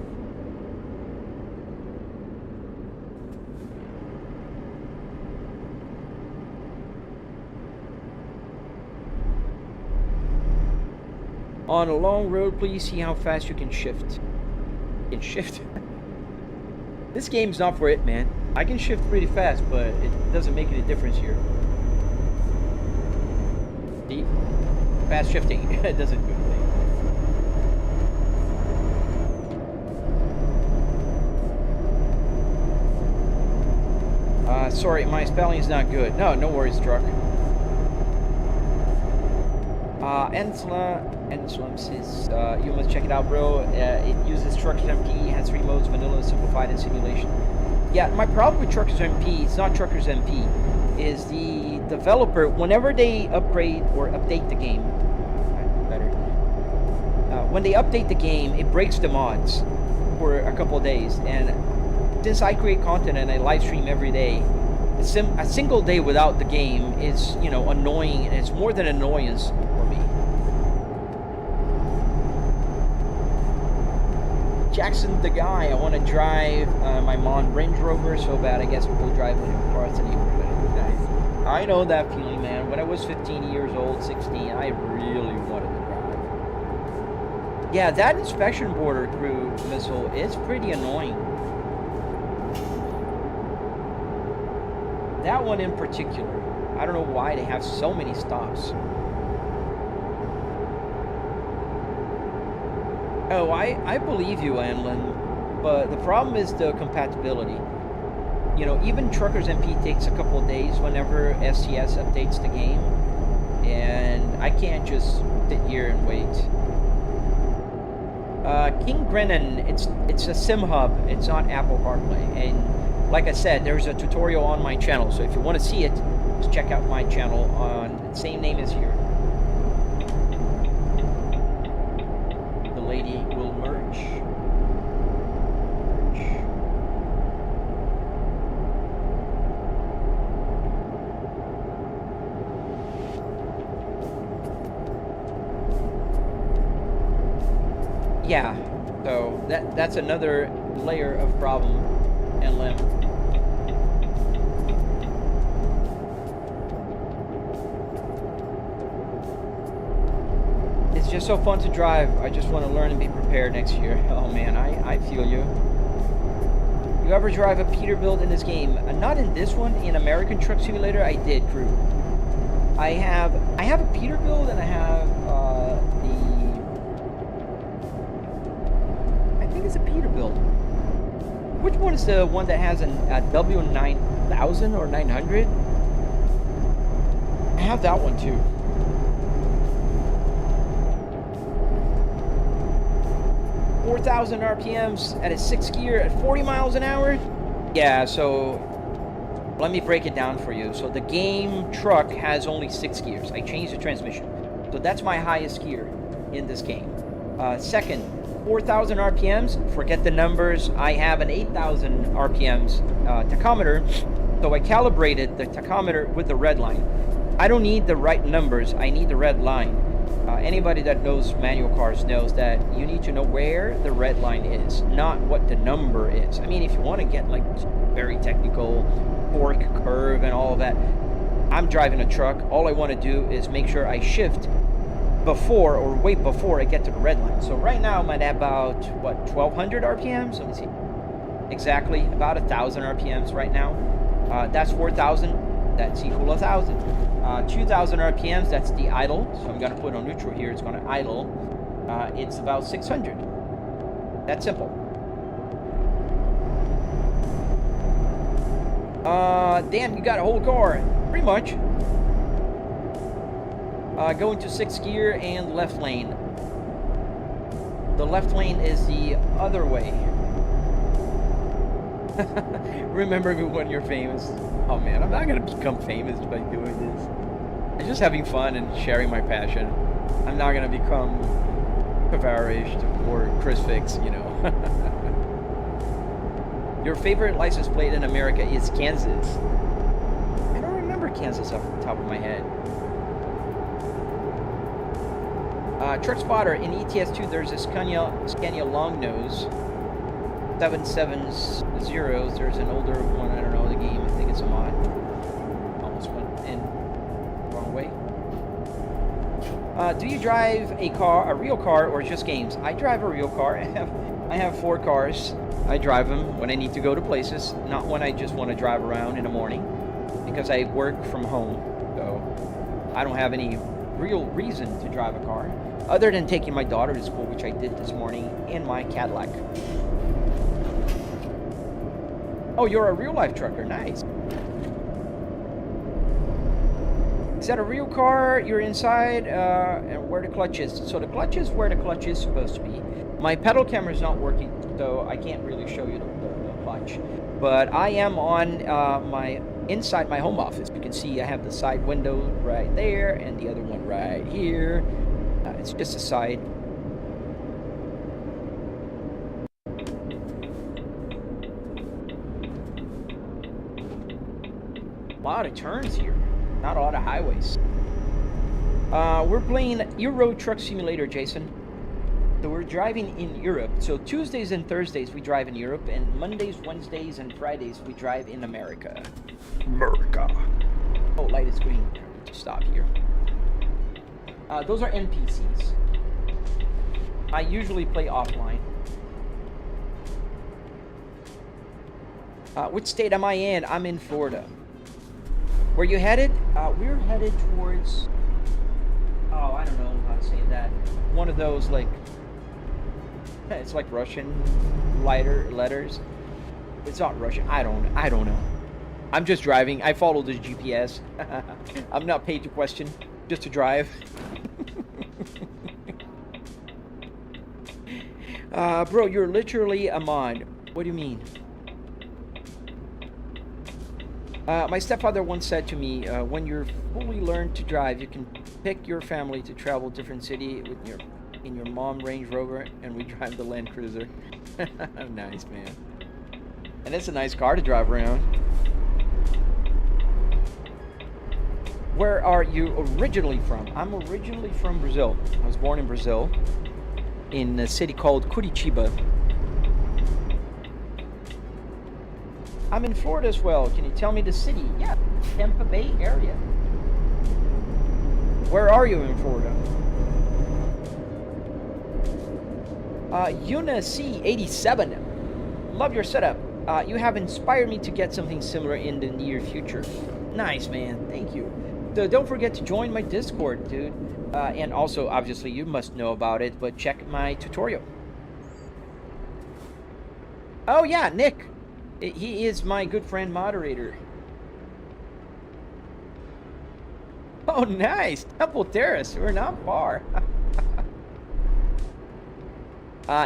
On a long road, please see how fast you can shift. You can shift. This game's not for it, man. I can shift pretty fast, but it doesn't make any difference here. See? Fast shifting. It doesn't do anything. Sorry, my spelling is not good. No worries, truck. Enslam says, you must check it out, bro. It uses Truckers MP, has 3 modes, vanilla, simplified, and simulation. Yeah, my problem with Truckers MP, it's not Truckers MP, is the developer, whenever they upgrade or update the game, when they update the game, it breaks the mods for a couple of days. And since I create content and I live stream every day, a single day without the game is, annoying, and it's more than annoyance for me. Jackson the guy, I want to drive my Mon Range Rover so bad. I guess we'll drive in cars in the neighborhood. I know that feeling, man. When I was 15 years old, 16, I really wanted to drive. Yeah, that inspection border crew missile is pretty annoying. That one in particular, I don't know why they have so many stops. Oh, I believe you, Anlin, but the problem is the compatibility. Even Truckers MP takes a couple of days whenever STS updates the game. and I can't just sit here and wait. King Grennan, it's a sim hub. It's not Apple CarPlay. And like I said, there's a tutorial on my channel. So if you want to see it, just check out my channel on the same name as here. The lady will merge. Yeah, so that's another layer of problem and limb. It's just so fun to drive. I just want to learn and be prepared next year. Oh man, I feel you. You ever drive a Peterbilt in this game? Not in this one. In American Truck Simulator, I did, crew. I have a Peterbilt, and I have it's a Peterbilt. Which one is the one that has a W9000 or 900? I have that one too. $4,000 RPMs at a 6th gear at 40 miles an hour? Yeah, so let me break it down for you. So the game truck has only 6 gears. I changed the transmission. So that's my highest gear in this game. Second, 4,000 RPMs, forget the numbers. I have an 8,000 RPMs tachometer, so I calibrated the tachometer with the red line. I don't need the right numbers, I need the red line. Anybody that knows manual cars knows that you need to know where the red line is, not what the number is. I mean, if you want to get like very technical, torque curve and all of that, I'm driving a truck. All I want to do is make sure I shift before or wait before I get to the red line. So right now I'm at about what, 1200 RPMs? Let me see. Exactly about 1000 RPMs right now. That's 4,000. That's equal to 1,000. 2,000 RPMs. That's the idle. So I'm gonna put on neutral here. It's gonna idle. It's about 600. That's simple. Damn, you got a whole car. Pretty much. Go into 6th gear and left lane. The left lane is the other way. Remember me when you're famous. Oh man, I'm not gonna become famous by doing this. I'm just having fun and sharing my passion. I'm not gonna become Pavarish or Chris Fix, you know. Your favorite license plate in America is Kansas. I don't remember Kansas off the top of my head. Truck spotter in ETS2, there's a Scania long nose 770. There's an older one, I don't know the game, I think it's a mod. Almost went in the wrong way. Do you drive a real car, or just games? I drive a real car. I have 4 cars. I drive them when I need to go to places, not when I just want to drive around in the morning, because I work from home, so I don't have any real reason to drive a car, other than taking my daughter to school, which I did this morning in my Cadillac. Oh, you're a real-life trucker. Nice. Is that a real car? You're inside, and where the clutch is. So the clutch is where the clutch is supposed to be. My pedal camera is not working, so I can't really show you the clutch. But I am on inside my home office. You can see I have the side window right there and the other one right here. It's just a side. A lot of turns here, not a lot of highways. We're playing Euro Truck Simulator, Jason. So we're driving in Europe. So Tuesdays and Thursdays we drive in Europe, and Mondays, Wednesdays, and Fridays we drive in America. America. Oh, light is green. To stop here. Those are NPCs. I usually play offline. Which state am I in? I'm in Florida. Where you headed? We're headed towards... Oh, I don't know how to say that. One of those, like... It's like Russian letters. It's not Russian. I don't know. I'm just driving. I follow the GPS. I'm not paid to question. just to drive. Bro, you're literally a mod. What do you mean? My stepfather once said to me, when you're fully learned to drive, you can pick your family to travel different city in your mom Range Rover, and we drive the Land Cruiser. Nice, man. And it's a nice car to drive around. Where are you originally from? I'm originally from Brazil. I was born in Brazil, in a city called Curitiba. I'm in Florida as well. Can you tell me the city? Yeah, Tampa Bay area. Where are you in Florida? Yuna C87. Love your setup. You have inspired me to get something similar in the near future. Nice, man. Thank you. Don't forget to join my Discord, dude. And also, obviously, you must know about it, but check my tutorial. Oh, yeah, Nick. He is my good friend moderator. Oh, nice. Temple Terrace. We're not far.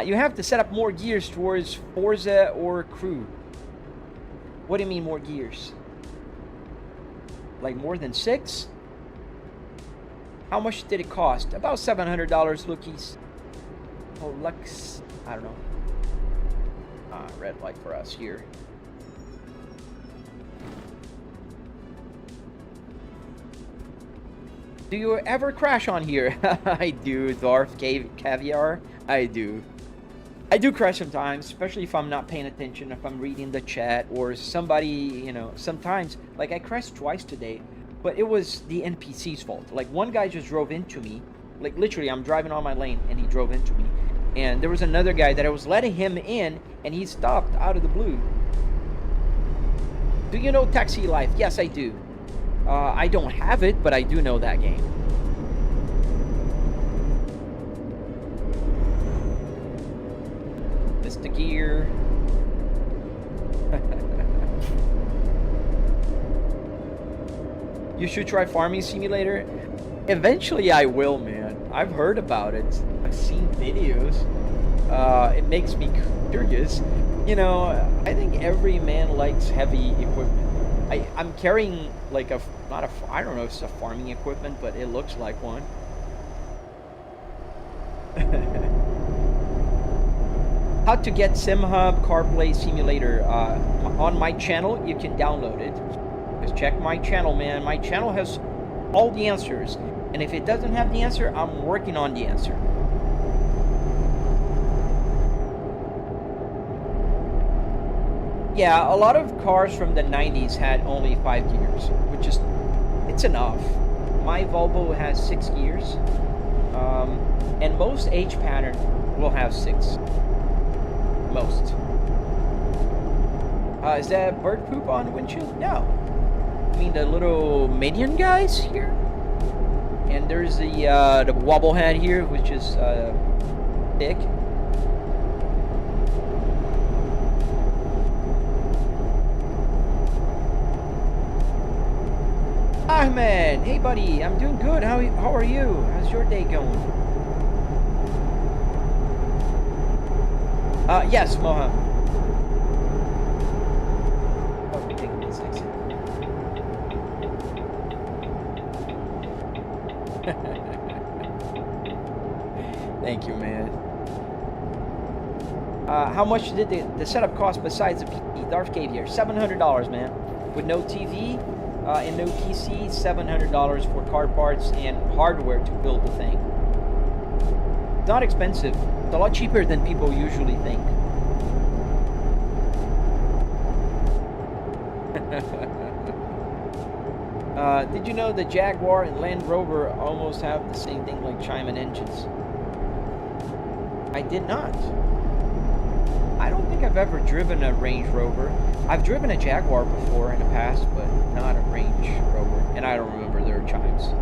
You have to set up more gears towards Forza or Crew. What do you mean more gears? Like more than 6? How much did it cost? About $700, Lookies. Oh, Lux. I don't know. Red light for us here. Do you ever crash on here? I do, Dwarf Caviar. I do. I do crash sometimes, especially if I'm not paying attention, if I'm reading the chat, or somebody, you know, sometimes, like I crashed twice today, but it was the NPC's fault. Like one guy just drove into me, like literally I'm driving on my lane and he drove into me. And there was another guy that I was letting him in and he stopped out of the blue. Do you know Taxi Life? Yes, I do. I don't have it, but I do know that game. Mr. Gear. You should try Farming Simulator. Eventually I will, man. I've heard about it. I've seen videos. It makes me curious. You know, I think every man likes heavy equipment. I'm carrying like I don't know if it's a farming equipment, but it looks like one. How to get SimHub CarPlay Simulator. On my channel, you can download it. Just check my channel, man. My channel has all the answers. And if it doesn't have the answer, I'm working on the answer. Yeah, a lot of cars from the 90s had only 5 gears, which is, it's enough. My Volvo has 6 gears, and most H pattern will have 6. Most. Is that bird poop on the windshield? No. I mean the little minion guys here? And there's the wobblehead here, which is thick. Ahmed, hey buddy, I'm doing good. How are you? How's your day going? Yes, Moha. Oh, we take this exit. Thank you, man. How much did the setup cost besides the PC? Darth Cave here, $700, man. With no TV and no PC, $700 for car parts and hardware to build the thing. It's not expensive. It's a lot cheaper than people usually think. Did you know the Jaguar and Land Rover almost have the same thing like Chime engines? I did not. I don't think I've ever driven a Range Rover. I've driven a Jaguar before in the past, but not a Range Rover, and I don't remember their chimes.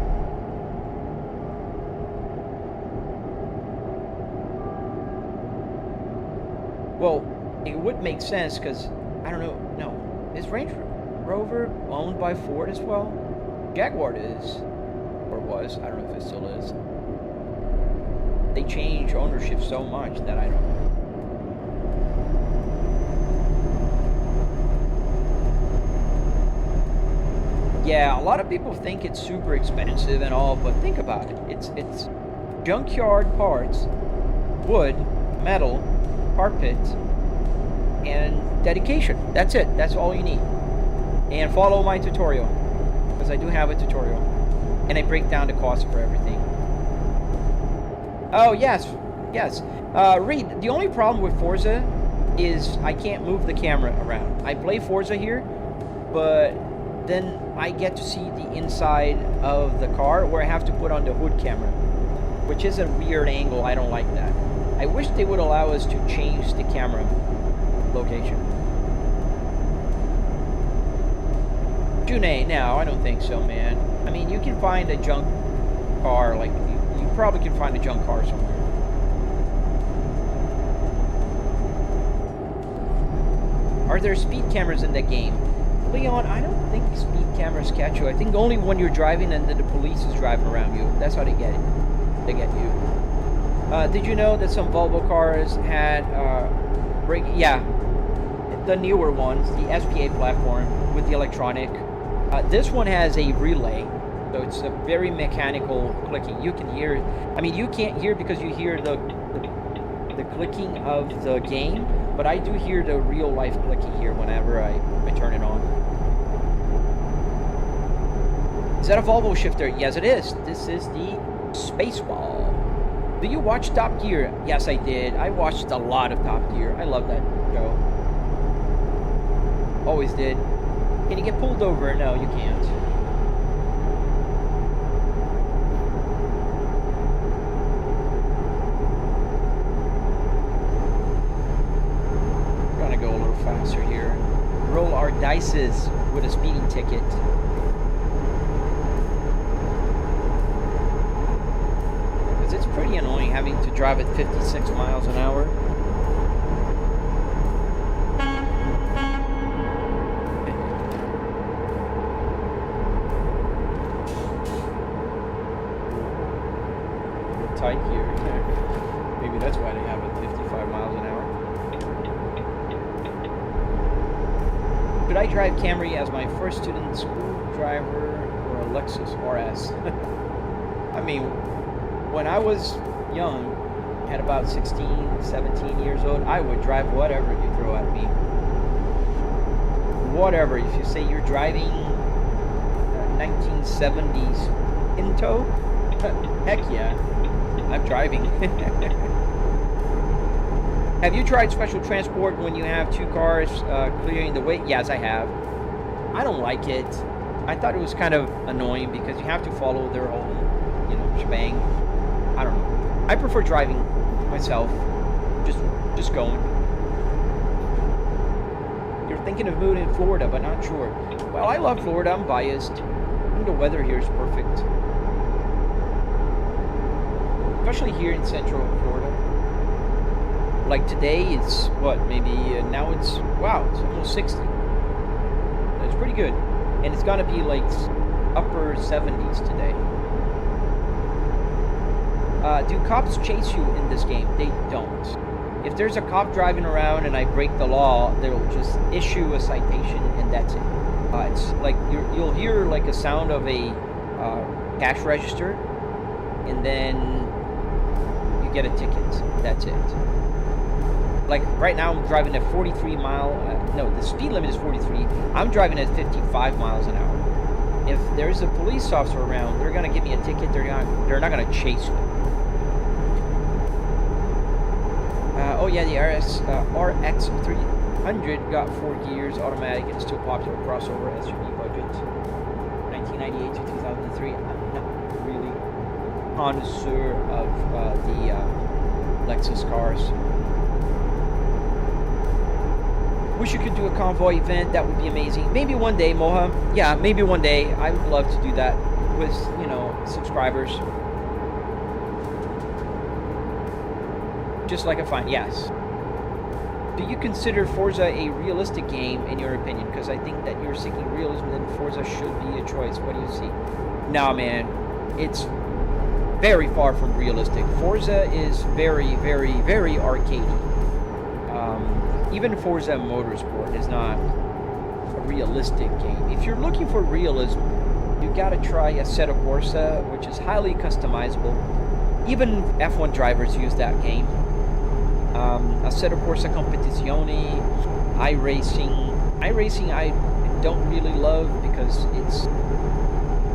Well, it would make sense because, I don't know, no. Is Range Rover owned by Ford as well? Jaguar is, or what? was. I don't know if it still is. They change ownership so much that I don't know. Yeah, a lot of people think it's super expensive and all, but think about it. It's junkyard parts, wood, metal, carpet, and dedication. That's it. That's all you need. And follow my tutorial, because I do have a tutorial, and I break down the cost for everything. Oh yes, yes. Reed, the only problem with Forza is I can't move the camera around. I play Forza here, but then I get to see the inside of the car, where I have to put on the hood camera, which is a weird angle. I don't like that. I wish they would allow us to change the camera location. June, no, I don't think so, man. I mean, you can find a junk car, like, you probably can find a junk car somewhere. Are there speed cameras in the game? Leon, I don't think speed cameras catch you. I think only when you're driving and then the police is driving around you. That's how they get it. They get you. Did you know that some Volvo cars had brake? Yeah, the newer ones, the SPA platform with the electronic. This one has a relay, so it's a very mechanical clicking. You can hear it. I mean, you can't hear because you hear the clicking of the game, but I do hear the real life clicking here whenever I turn it on. Is that a Volvo shifter? Yes, it is. This is the Spaceball. Do you watch Top Gear? Yes, I did. I watched a lot of Top Gear. I love that show. Always did. Can you get pulled over? No, you can't. We're gonna go a little faster here. Roll our dices with a speeding ticket. Because it's pretty annoying having to drive at 56 miles an hour. Tight here. Maybe that's why they have it 55 miles an hour. Should I drive Camry as my first student school driver or a Lexus RS? I mean, when I was young, at about 16, 17 years old, I would drive whatever you throw at me. Whatever. If you say you're driving 1970s Pinto, heck yeah. I'm driving. Have you tried special transport when you have two cars clearing the way? Yes, I have. I don't like it. I thought it was kind of annoying because you have to follow their whole, you know, shebang. I don't know. I prefer driving myself. Just going. You're thinking of moving to Florida, but not sure. Well, I love Florida. I'm biased. I think the weather here is perfect. Especially here in central Florida. Like today, it's what, maybe now it's, wow, it's almost 60. That's pretty good. And it's gonna be like upper 70s today. Do cops chase you in this game? They don't. If there's a cop driving around and I break the law, they'll just issue a citation and that's it. It's like you'll hear like a sound of a cash register, and then get a ticket. That's it. Like right now I'm driving at 43 mile, no, the speed limit is 43. I'm driving at 55 miles an hour. If there's a police officer around, they're gonna give me a ticket. They're not gonna chase me. Oh yeah, the RX 300 got 4 gears, automatic, and still popular crossover SUV budget. 1998 to 2003. I'm not really connoisseur of the Lexus cars. Wish you could do a convoy event. That would be amazing. Maybe one day, Moha. Yeah, maybe one day. I would love to do that with, you know, subscribers. Just like a fine, yes. Do you consider Forza a realistic game in your opinion? Because I think that you're seeking realism, then Forza should be a choice. What do you see? Nah, man. it's very far from realistic. Forza is very, very, very arcadey. Even Forza Motorsport is not a realistic game. If you're looking for realism, you gotta try Assetto Corsa, which is highly customizable. Even F1 drivers use that game. Assetto Corsa Competizione, iRacing I don't really love because it's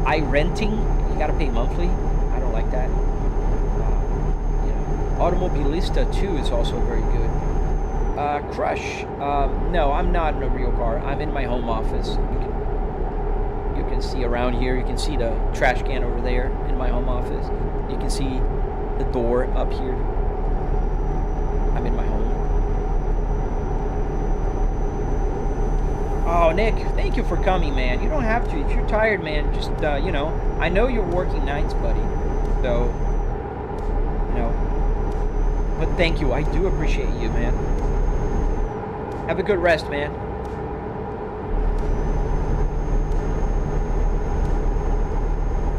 iRenting. You gotta pay monthly. I don't like that. Automobilista 2 is also very good. Crush. No, I'm not in a real car. I'm in my home office. You can see around here. You can see the trash can over there in my home office. You can see the door up here. I'm in my home. Oh, Nick, thank you for coming, man. You don't have to. If you're tired, man, just, you know, I know you're working nights, buddy. So, you know, but thank you. I do appreciate you, man. Have a good rest, man.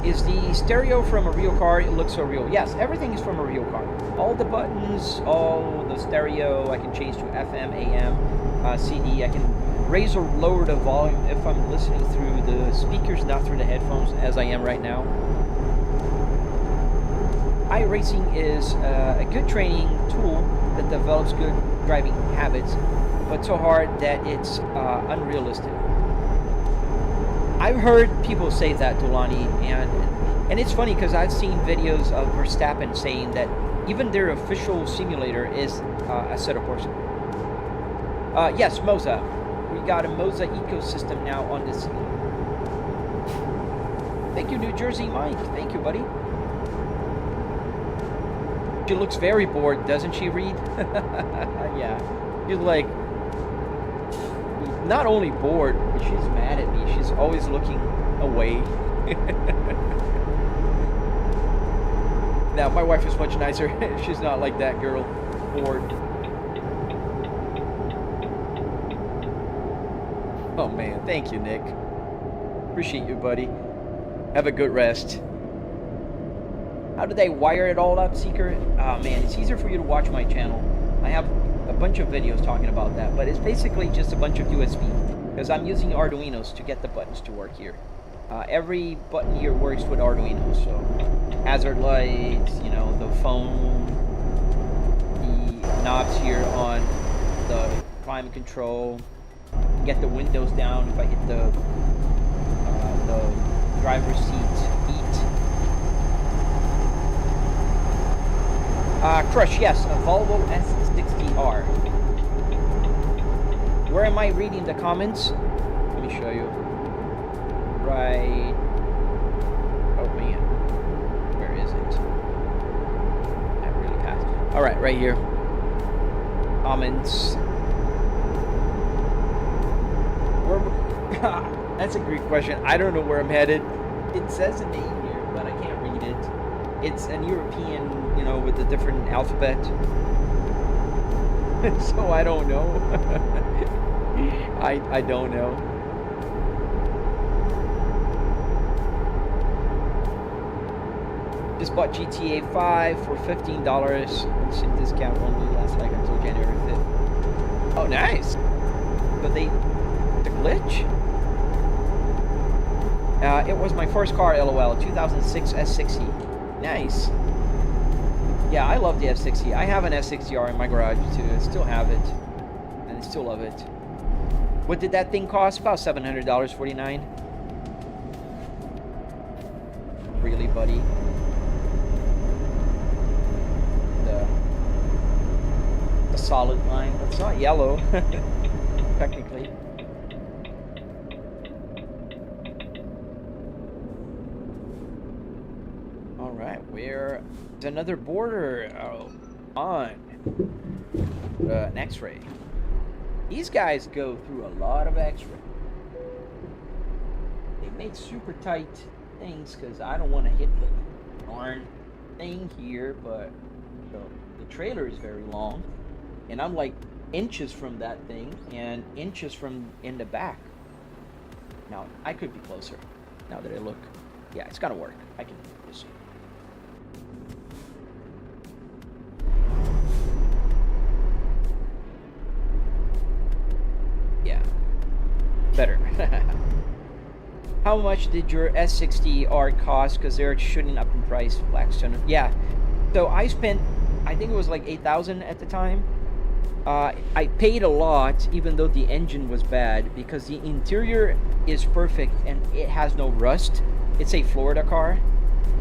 Is the stereo from a real car? It looks so real. Yes, everything is from a real car. All the buttons, all the stereo, I can change to FM, AM, CD. I can raise or lower the volume if I'm listening through the speakers, not through the headphones, as I am right now. iRacing is a good training tool that develops good driving habits, but so hard that it's unrealistic. I've heard people say that, Dulani, and it's funny because I've seen videos of Verstappen saying that even their official simulator is Assetto Corsa. Yes, Moza. We got a Moza ecosystem now on this. Thank you, New Jersey Mike. Thank you, buddy. She looks very bored, doesn't she, Reed? Yeah. She's like, not only bored, but she's mad at me. She's always looking away. Now, my wife is much nicer. She's not like that girl. Bored. Oh, man. Thank you, Nick. Appreciate you, buddy. Have a good rest. How do they wire it all up, Seeker? Oh, man. It's easier for you to watch my channel. I have a bunch of videos talking about that, but it's basically just a bunch of USB, because I'm using Arduinos to get the buttons to work here. Every button here works with Arduinos, so hazard lights, you know, the phone, the knobs here on the climate control, get the windows down if I hit the driver's seat heat. Crush, yes, a Volvo S60R. Where am I reading the comments? Let me show you. Right. Oh man. Where is it? That really passed. Alright, right here. Comments. Where? That's a great question. I don't know where I'm headed. It says a name here, but I can't read it. It's an European, you know, with a different alphabet. So I don't know. I don't know. Just bought GTA 5 for $15. Instant discount only lasts like until January 5th. Oh, nice. But the glitch? It was my first car, LOL. 2006 S60. Nice. Yeah, I love the S60. I have an S60R in my garage too. I still have it, and I still love it. What did that thing cost? About $700.49. Really, buddy? The solid line. It's not yellow, technically. All right, where's another border? Oh, on an X-ray. These guys go through a lot of X-ray. They made super tight things because I don't want to hit the darn thing here, but the trailer is very long, and I'm like inches from that thing and inches from in the back. Now I could be closer. Now that I look, yeah, it's gotta work. I can just How much did your S60R cost? Because they're shooting up in price, Blackstone. Yeah. So I spent, I think it was like 8,000 at the time. I paid a lot, even though the engine was bad, because the interior is perfect and it has no rust. It's a Florida car,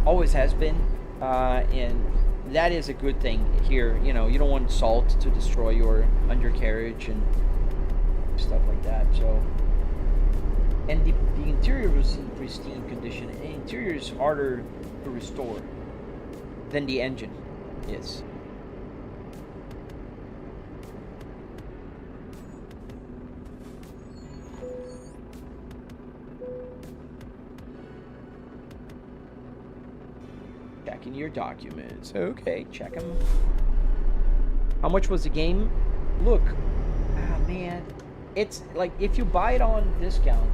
always has been, and that is a good thing here. You know, you don't want salt to destroy your undercarriage and stuff like that. So, and the interior was in pristine condition. The interior is harder to restore than the engine is. Checking your documents. Okay, check them. How much was the game? Look, man, it's like if you buy it on discount,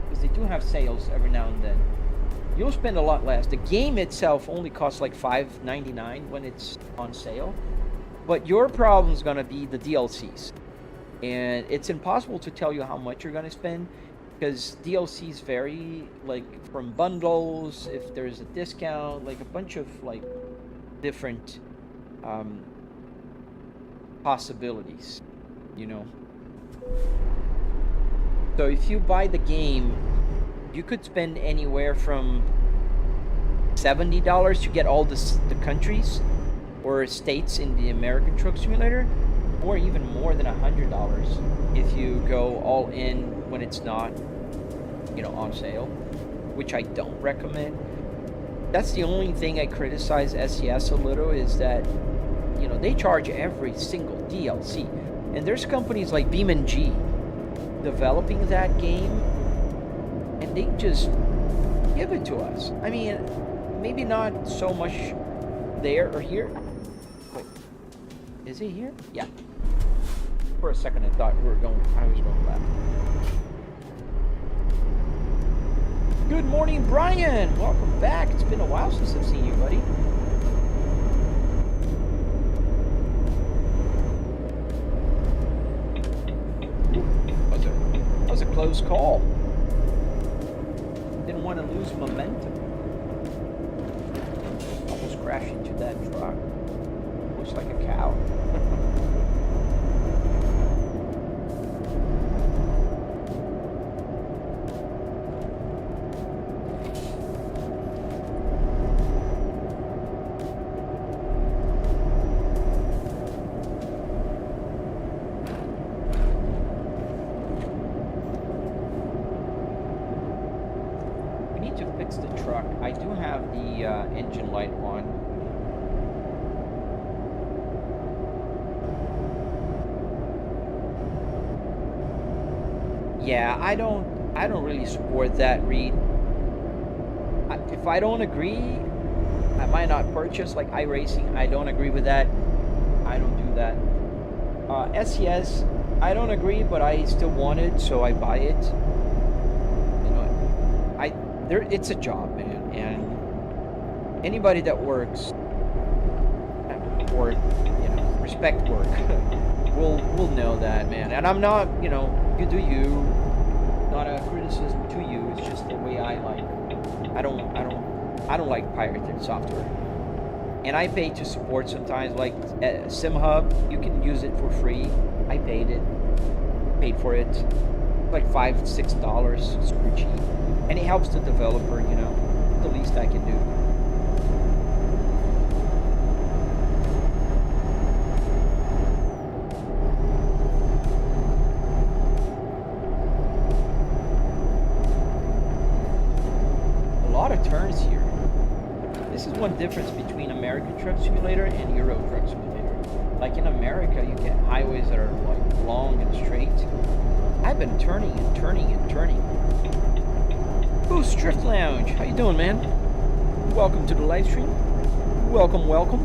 because they do have sales every now and then, you'll spend a lot less. The game itself only costs like $5.99 when it's on sale, but your problem is gonna be the DLCs, and it's impossible to tell you how much you're gonna spend, because DLCs vary, like from bundles, if there's a discount, like a bunch of like different possibilities, you know. So if you buy the game, you could spend anywhere from $70 to get all the countries or states in the American Truck Simulator, or even more than $100 if you go all in when it's not, you know, on sale, which I don't recommend. That's the only thing I criticize SES a little, is that, you know, they charge every single DLC, and there's companies like BeamNG developing that game, and they just give it to us. I mean, maybe not so much there or here. Wait, is it here? Yeah. For a second, I thought I was going left. Good morning, Brian. Welcome back. It's been a while since I've seen you, buddy. That was a close call. Didn't want to lose momentum. Almost crashed into that truck. Looks like a cow. Engine light on. Yeah, I don't really support that, Reed. If I don't agree, I might not purchase. Like iRacing, I don't agree with that. I don't do that. SES, I don't agree, but I still want it, so I buy it. You know, it's a job, man, and anybody that works or, you know, respect work will know that, man. And I'm not, you know, you do you, not a criticism to you. It's just the way I like. I don't like pirated software. And I pay to support sometimes, like SimHub. You can use it for free. I paid for it, like $5-6, super cheap, and it helps the developer. You know, the least I can do. Turns here. This is one difference between American Truck Simulator and Euro Truck Simulator. Like in America, you get highways that are like long and straight. I've been turning and turning and turning. Ooh, Drift Lounge. How you doing, man? Welcome to the live stream. Welcome, welcome.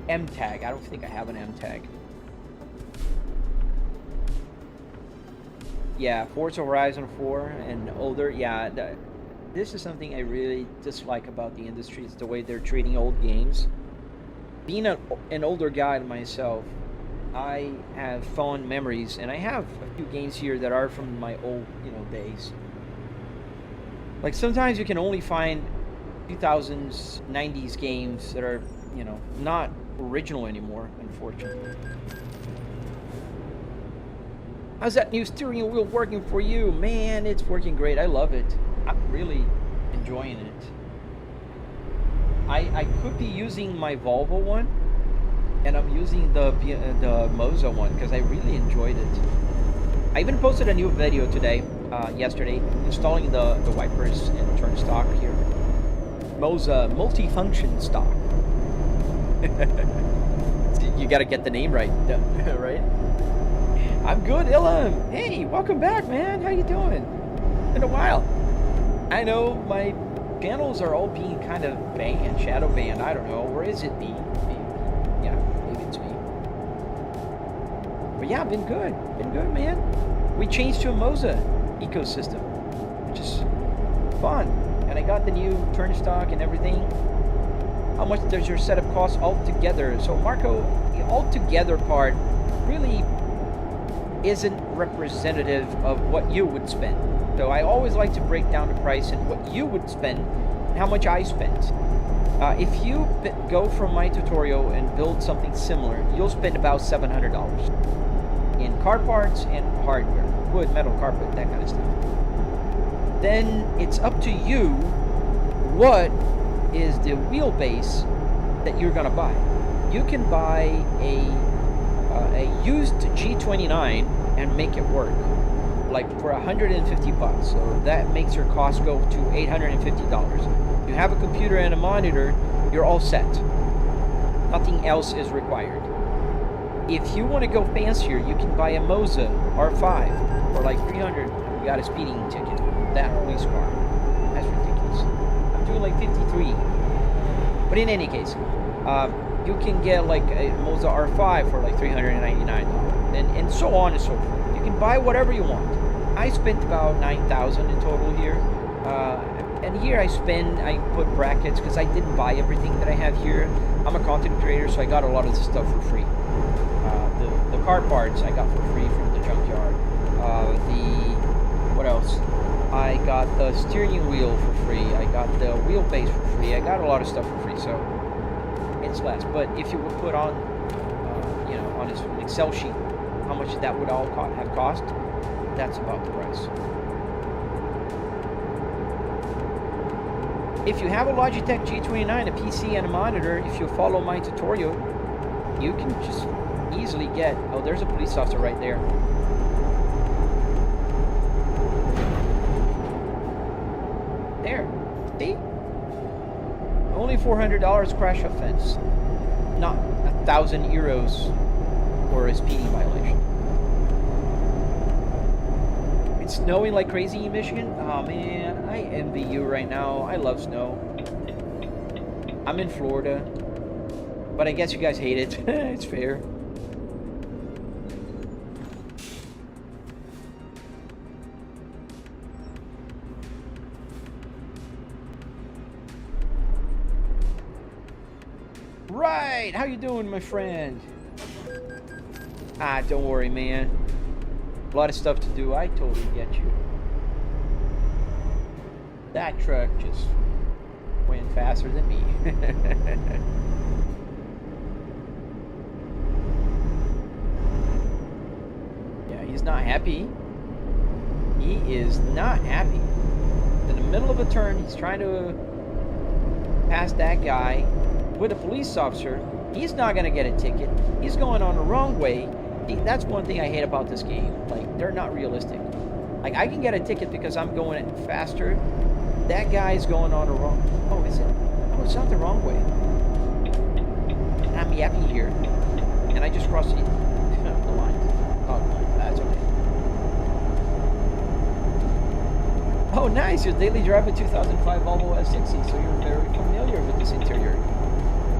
M tag. I don't think I have an M tag. Yeah, Forza Horizon 4 and older. Yeah, this is something I really dislike about the industry. It's the way they're treating old games. Being an older guy myself, I have fond memories, and I have a few games here that are from my old, days. Like sometimes you can only find 2000s, 90s games that are, not original anymore, unfortunately. How's that new steering wheel working for you? Man, it's working great. I love it. I'm really enjoying it. I could be using my Volvo one, and I'm using the Moza one because I really enjoyed it. I even posted a new video today, yesterday, installing the wipers and turn stock here. Moza multifunction stock. You got to get the name right, right? I'm good, Ilham. Hey, welcome back, man. How you doing? Been a while. I know my channels are all being kind of banned, shadow banned. I don't know. Or is it me? Yeah, maybe it's me. But yeah, been good. Been good, man. We changed to a Moza ecosystem, which is fun. And I got the new turn stock and everything. How much does your setup cost altogether? So Marco, the altogether part really isn't representative of what you would spend. So I always like to break down the price and what you would spend and how much I spent. If you go from my tutorial and build something similar, you'll spend about $700 in car parts and hardware, wood, metal, carpet, that kind of stuff. Then it's up to you what is the wheelbase that you're gonna buy. You can buy a used G29 and make it work, like for 150 bucks. So that makes your cost go to $850. You have a computer and a monitor, you're all set. Nothing else is required. If you want to go fancier, you can buy a Moza R5 for like 300. You got a speeding ticket. That police car. That's ridiculous. I'm doing like 53. But in any case, you can get like a Moza R5 for like $399, and so on and so forth. You can buy whatever you want. I spent about $9,000 in total here, and here I put brackets because I didn't buy everything that I have here. I'm a content creator, so I got a lot of the stuff for free. The car parts I got for free from the Junkyard. What else? I got the steering wheel for free. I got the wheelbase for free. I got a lot of stuff for free, so it's less. But if you would put on, on an Excel sheet, how much that would all have cost, that's about the price. If you have a Logitech G29, a PC, and a monitor, if you follow my tutorial, you can just easily get... Oh, there's a police officer right there. There. See? Only $400 crash offense. Not 1,000 euros for a speeding violation. It's snowing like crazy in Michigan. Oh man, I envy you right now. I love snow. I'm in Florida, but I guess you guys hate it. It's fair. Right, how you doing, my friend? Ah, don't worry, man. A lot of stuff to do. I totally get you. That truck just went faster than me. Yeah, he's not happy. He is not happy. In the middle of a turn, he's trying to pass that guy with a police officer. He's not going to get a ticket. He's going on the wrong way. That's one thing I hate about this game. Like, they're not realistic. Like, I can get a ticket because I'm going faster. That guy's going on the wrong... Oh, is it? Oh, it's not the wrong way. And I'm yappy here. And I just crossed the line. Oh, that's okay. Oh, nice. Your daily drive a 2005 Volvo S60, so you're very familiar with this interior.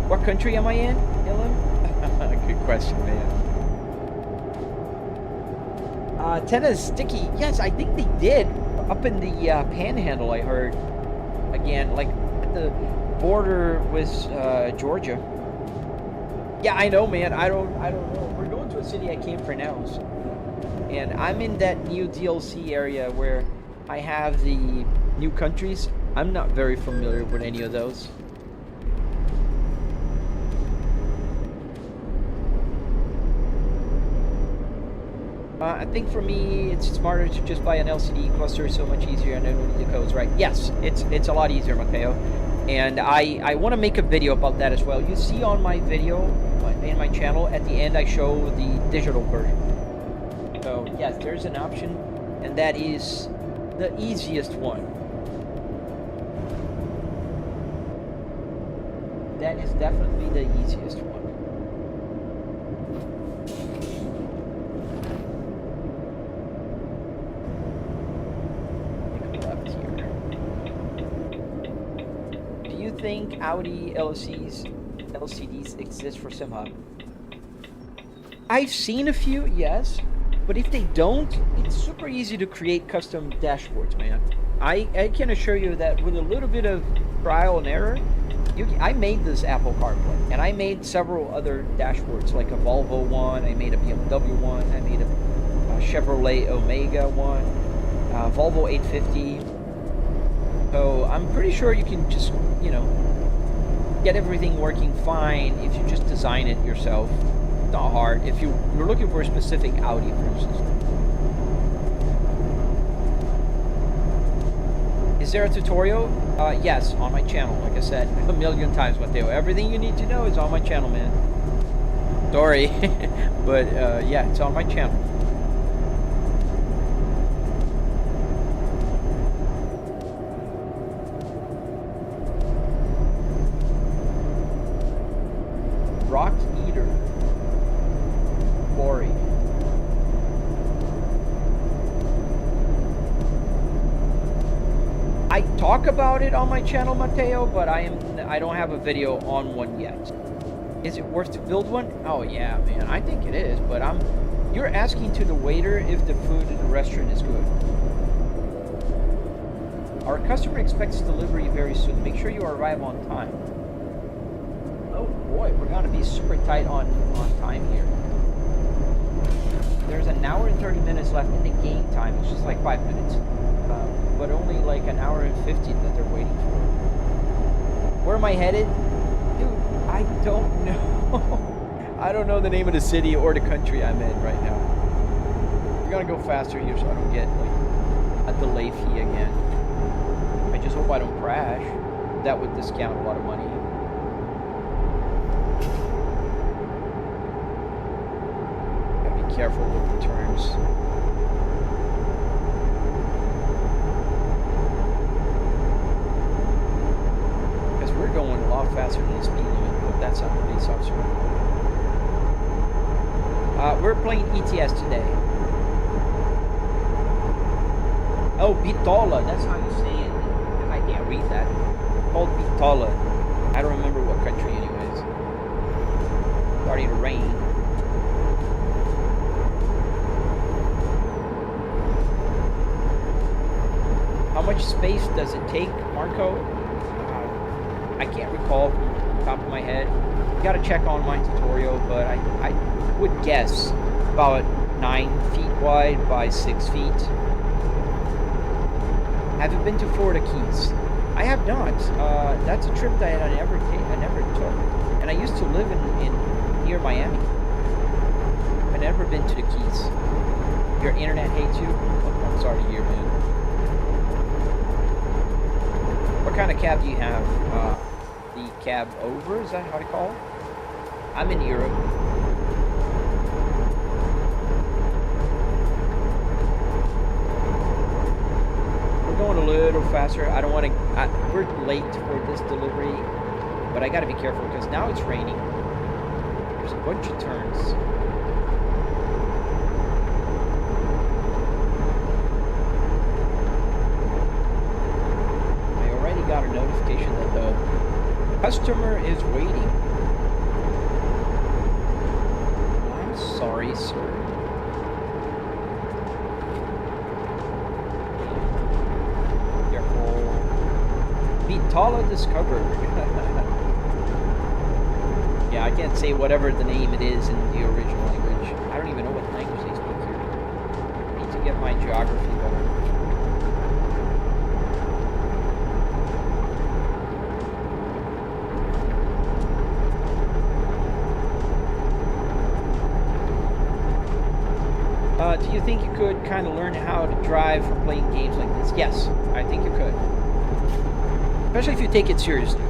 What country am I in, Dylan? Good question, man. Antenna's sticky. Yes, I think they did. Up in the panhandle, I heard. Again, like at the border with Georgia. Yeah, I know, man. I don't know. We're going to a city I can't pronounce. And I'm in that new DLC area where I have the new countries. I'm not very familiar with any of those. I think for me, it's smarter to just buy an LCD cluster. So much easier, and I don't need the codes, right? Yes, it's a lot easier, Mateo. And I want to make a video about that as well. You see on my video, in my channel, at the end, I show the digital version. So yes, there's an option, and that is the easiest one. That is definitely the easiest one. Think Audi LCDs exist for SimHub? I've seen a few, yes, but if they don't, it's super easy to create custom dashboards, man. I can assure you that with a little bit of trial and error, I made this Apple CarPlay, and I made several other dashboards, like a Volvo one, I made a BMW one, I made a Chevrolet Omega one, Volvo 850. So I'm pretty sure you can just, you know, get everything working fine if you just design it yourself. It's not hard. If you're looking for a specific Audi, for instance. Is there a tutorial? Yes, on my channel. Like I said a million times, Mateo. Everything you need to know is on my channel, man. Sorry, but yeah, it's on my channel. Rock Eater. Quarry. I talk about it on my channel, Mateo, but I don't have a video on one yet. Is it worth to build one? Oh yeah, man, I think it is, but you're asking to the waiter if the food in the restaurant is good. Our customer expects delivery very soon. Make sure you arrive on time. Oh boy, we're gonna be super tight on time here. There's an hour and 30 minutes left in the game time. It's just like 5 minutes. But only like an hour and 50 that they're waiting for. Where am I headed? Dude, I don't know. I don't know the name of the city or the country I'm in right now. We're gonna go faster here so I don't get like a delay fee again. I just hope I don't crash. That would discount a lot of money. Gotta be careful with the turns. We're going a lot faster than the speed limit. Hope that's not the police officer. We're playing ETS today. Oh, Bitola. That's how you say it. I can't read that. It's called Bitola. I don't remember what country, anyways. Starting to rain. How much space does it take, Marco? I can't recall from the top of my head. Got to check on my tutorial, but I would guess about 9 feet wide by 6 feet. Have you been to Florida Keys? I have not. That's a trip that I never took. And I used to live in near Miami. I've never been to the Keys. Your internet hates you? Oh, I'm sorry to hear, man. What kind of cab do you have? The cab over, is that how to call it? I'm in Europe. We're going a little faster. I don't want to, we're late for this delivery, but I got to be careful because now it's raining. There's a bunch of turns. Got a notification that the customer is waiting. I'm sorry, sir. Tala discovered. Yeah, I can't say whatever the name it is in the original language. I don't even know what language they speak here. I need to get my geography better. Do you think you could kind of learn how to drive from playing games like this? Yes, I think you could. Especially if you take it seriously.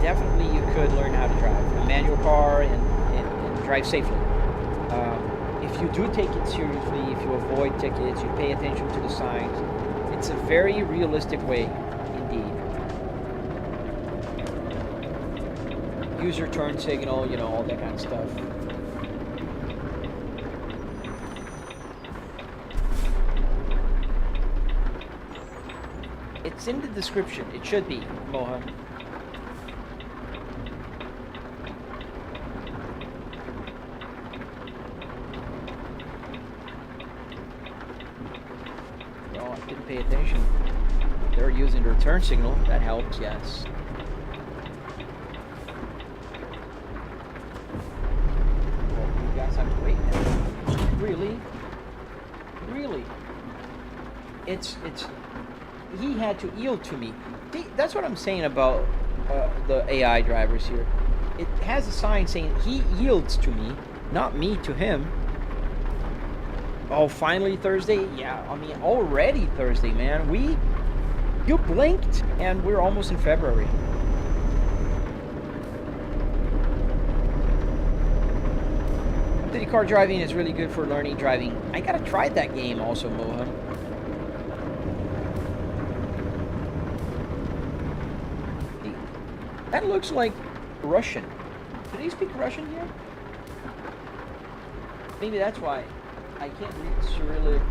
Definitely you could learn how to drive a manual car and drive safely. If you do take it seriously, if you avoid tickets, you pay attention to the signs, it's a very realistic way indeed. Use your turn signal, you know, all that kind of stuff. It's in the description. It should be, Moha. Well, I didn't pay attention. They're using the return signal. That helps, yes. Well, you guys have to wait now. Really? Really? It's he had to yield to me. See, that's what I'm saying about the AI drivers here. It has a sign saying he yields to me, not me to him. Oh, finally Thursday? Yeah, I mean, already Thursday, man. You blinked, and we're almost in February. City car driving is really good for learning driving. I gotta try that game also, Moha. That looks like Russian. Do they speak Russian here? Maybe that's why I can't read the Cyrillic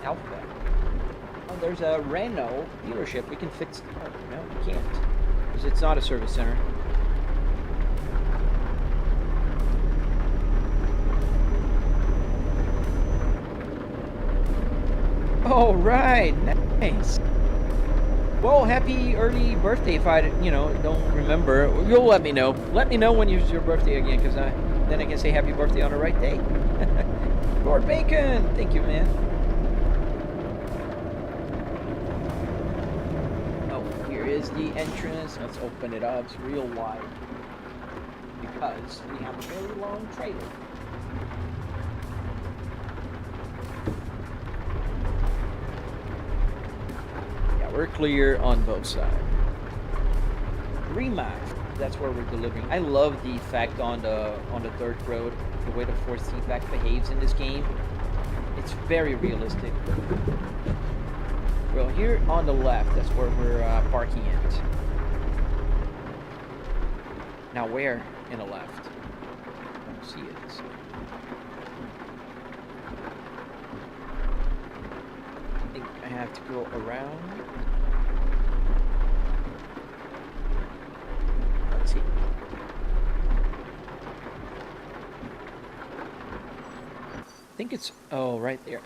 alphabet. Oh, there's a Renault dealership. We can fix... Oh, no, we can't. Because it's not a service center. All right, nice. Well, happy early birthday if I, don't remember. You'll let me know. Let me know when it's your birthday again, because then I can say happy birthday on the right day. Lord Bacon, thank you, man. Oh, here is the entrance. Let's open it up. It's real wide. Because we have a very long trailer. We're clear on both sides. Rematch. That's where we're delivering. I love the effect on the dirt road, the way the force feedback behaves in this game. It's very realistic. Well, here on the left, that's where we're parking at. Now, where in the left? I don't see it. I think I have to go around. Let's see. I think it's, oh, right there.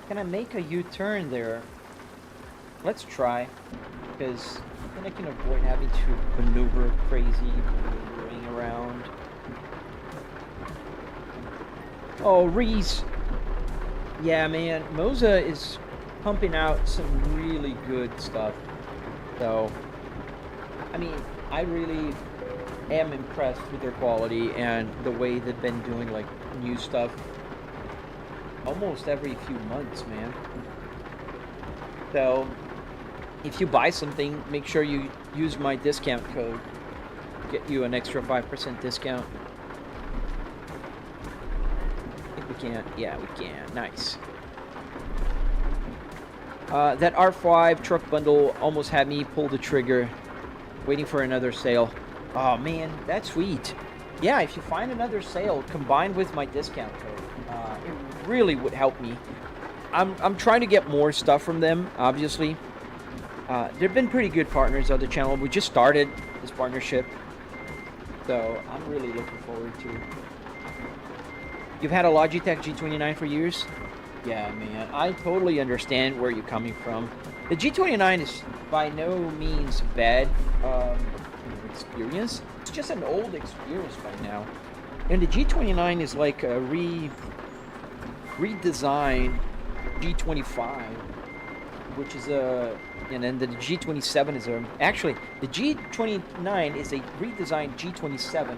Can I make a U-turn there? Let's try, because then I can avoid having to maneuver crazy, maneuvering around. Oh, Reese. Yeah, man, Moza is pumping out some really good stuff. So, I mean, I really am impressed with their quality and the way they've been doing, like, new stuff almost every few months, man. So, if you buy something, make sure you use my discount code. Get you an extra 5% discount. I think we can. Yeah, we can. Nice. That R5 truck bundle almost had me pull the trigger, waiting for another sale. Oh man, that's sweet. Yeah, if you find another sale combined with my discount code, it really would help me. I'm trying to get more stuff from them, obviously. They've been pretty good partners of the channel. We just started this partnership, so I'm really looking forward to it. You've had a Logitech G29 for years? Yeah, man, I totally understand where you're coming from. The G29 is by no means bad experience. It's just an old experience by now. And the G29 is like a redesigned G25, which is and then the G27 is actually, the G29 is a redesigned G27,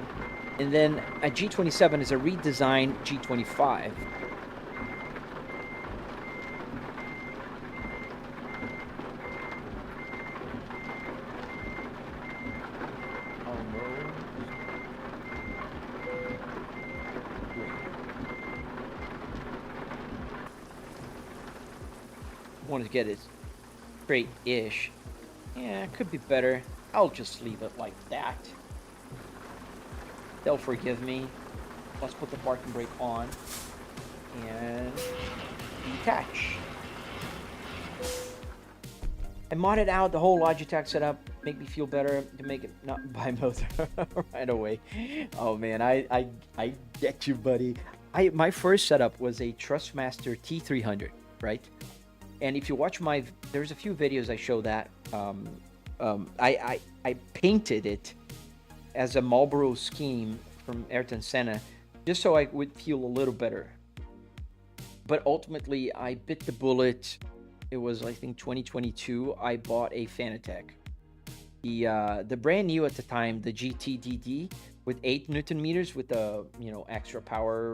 and then a G27 is a redesigned G25. Want to get it straight-ish. Yeah, it could be better. I'll just leave it like that. They'll forgive me. Let's put the parking brake on and detach. I modded out the whole Logitech setup, make me feel better, to make it not buy Moza right away. Oh man, I get you, buddy. My first setup was a Trustmaster T300, right? And if you watch there's a few videos I show that. I painted it as a Marlboro scheme from Ayrton Senna, just so I would feel a little better. But ultimately, I bit the bullet. It was, I think, 2022. I bought a Fanatec. The brand new at the time, the GTDD with 8 Newton meters with the extra power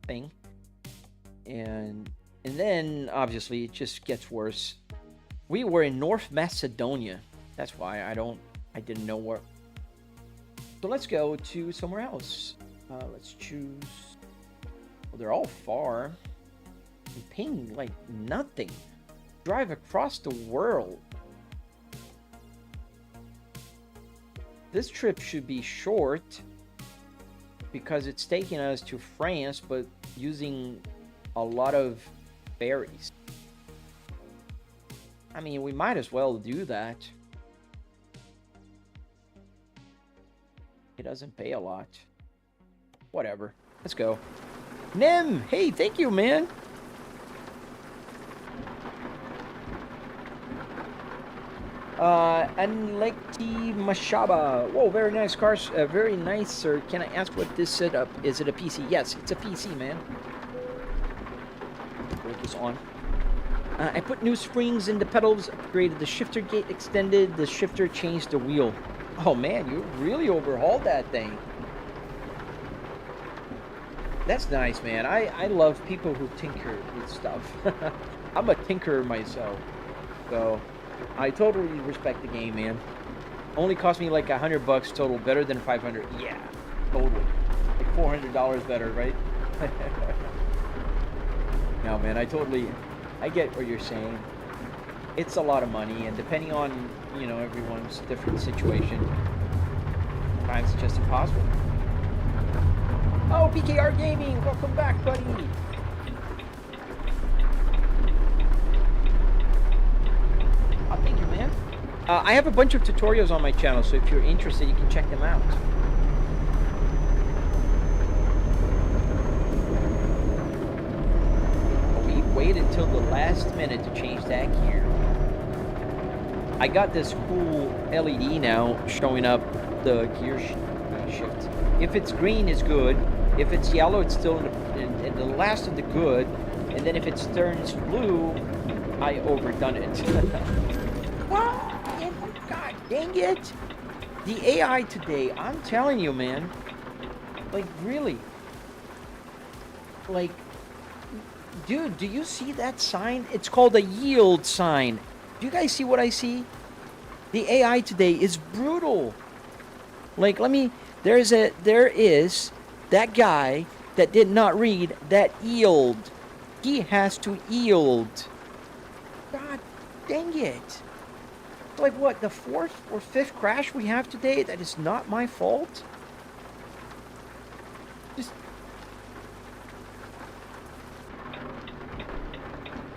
thing, and then obviously it just gets worse. We were in North Macedonia. That's why I didn't know where. So let's go to somewhere else. Let's choose. Well, they're all far. I'm paying like nothing. Drive across the world. This trip should be short because it's taking us to France, but using a lot of ferries. I mean, we might as well do that. It doesn't pay a lot. Whatever. Let's go. Nim! Hey, thank you, man! Anlekti Mashaba. Whoa, very nice cars. Very nice, sir. Can I ask what this setup is? It a PC? Yes, it's a PC, man. Brake is on. I put new springs in the pedals, upgraded the shifter gate, extended the shifter, changed the wheel. Oh man, you really overhauled that thing. That's nice, man. I love people who tinker with stuff. I'm a tinkerer myself, so I totally respect the game, man. Only cost me like $100 total, better than 500. Yeah, totally. Like $400 better, right? No, man, I get what you're saying. It's a lot of money, and depending on, everyone's different situation, sometimes it's just impossible. Oh, BKR Gaming, welcome back, buddy. Oh, thank you, man. I have a bunch of tutorials on my channel, so if you're interested, you can check them out. Wait until the last minute to change that gear. I got this cool LED now showing up the gear shift. If it's green, it's good. If it's yellow, it's still in the last of the good. And then if it turns blue, I overdone it. What? God dang it! The AI today, I'm telling you, man. Like, really. Like, dude, do you see that sign? It's called a yield sign. Do you guys see what I see? The AI today is brutal. Like, there is that guy that did not read that yield. He has to yield. God dang it. Like, what, the 4th or 5th crash we have today that is not my fault?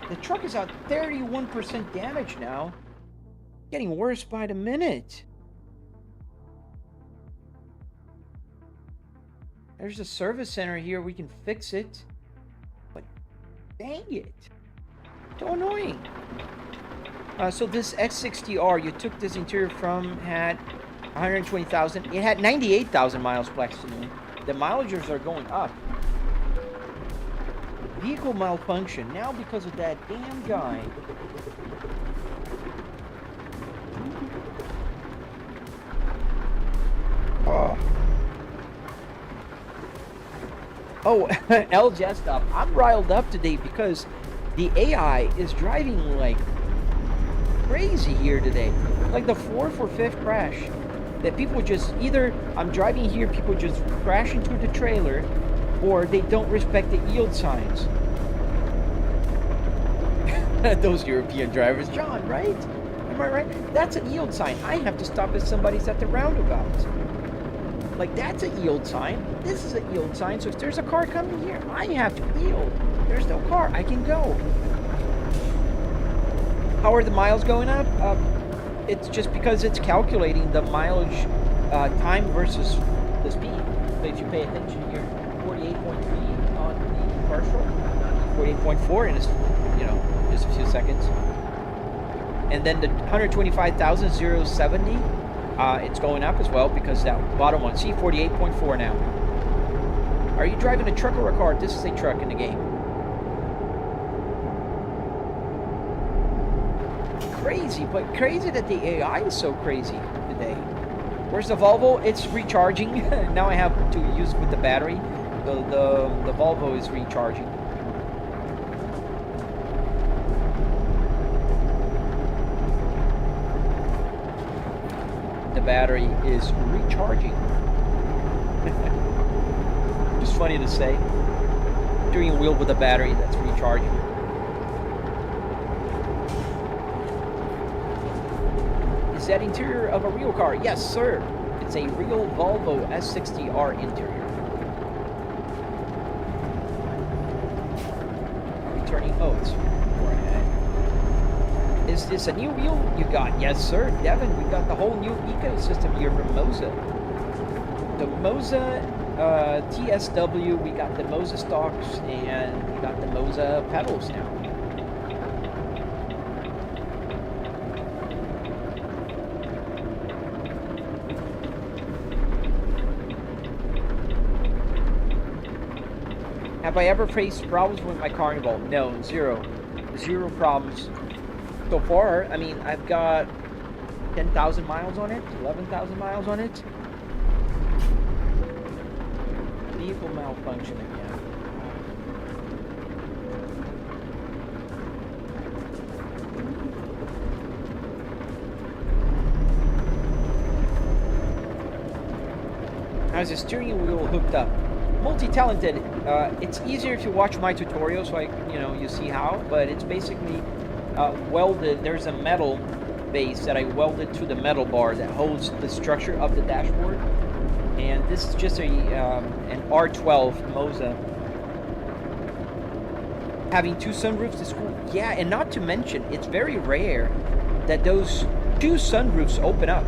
The truck is at 31% damage now. Getting worse by the minute. There's a service center here. We can fix it. But Dang it. So annoying. So this S60R, you took this interior from, had 120,000. It had 98,000 miles flexibly. The mileages are going up. Vehicle malfunction. Now because of that damn guy. Oh, L Jest up. I'm riled up today because the AI is driving like crazy here today. Like the 4th or 5th crash. That people just, either I'm driving here, people just crash into the trailer, or they don't respect the yield signs. Those European drivers, John, right? Am I right? That's a yield sign. I have to stop if somebody's at the roundabout. Like, that's a yield sign. This is a yield sign. So if there's a car coming here, I have to yield. There's no car. I can go. How are the miles going up? It's just because it's calculating the mileage time versus the speed. So if you pay attention here, 48.3 on the partial, 48.4 in, just a few seconds. And then the 125,000, 070, it's going up as well because that bottom one, see, 48.4 now. Are you driving a truck or a car? This is a truck in the game. Crazy, but crazy that the AI is so crazy today. Where's the Volvo? It's recharging. Now I have to use with the battery. The Volvo is recharging. The battery is recharging. Just funny to say. Steering wheel with a battery that's recharging. Is that interior of a real car? Yes, sir. It's a real Volvo S60R interior. Returning modes. Go ahead. Is this a new wheel you got? Yes, sir. Devin, we got the whole new ecosystem here from Moza. The Moza TSW, we got the Moza Stalks, and we got the Moza pedals now. Have I ever faced problems with my Carnival? No, zero. Zero problems. So far, I mean, I've got 10,000 miles on it, 11,000 miles on it. Vehicle malfunction again. How's the steering wheel hooked up? Multi-talented. It's easier to watch my tutorial, so you see how. But it's basically welded. There's a metal base that I welded to the metal bar that holds the structure of the dashboard. And this is just an R12 Moza. Having two sunroofs is cool. Yeah, and not to mention, it's very rare that those two sunroofs open up.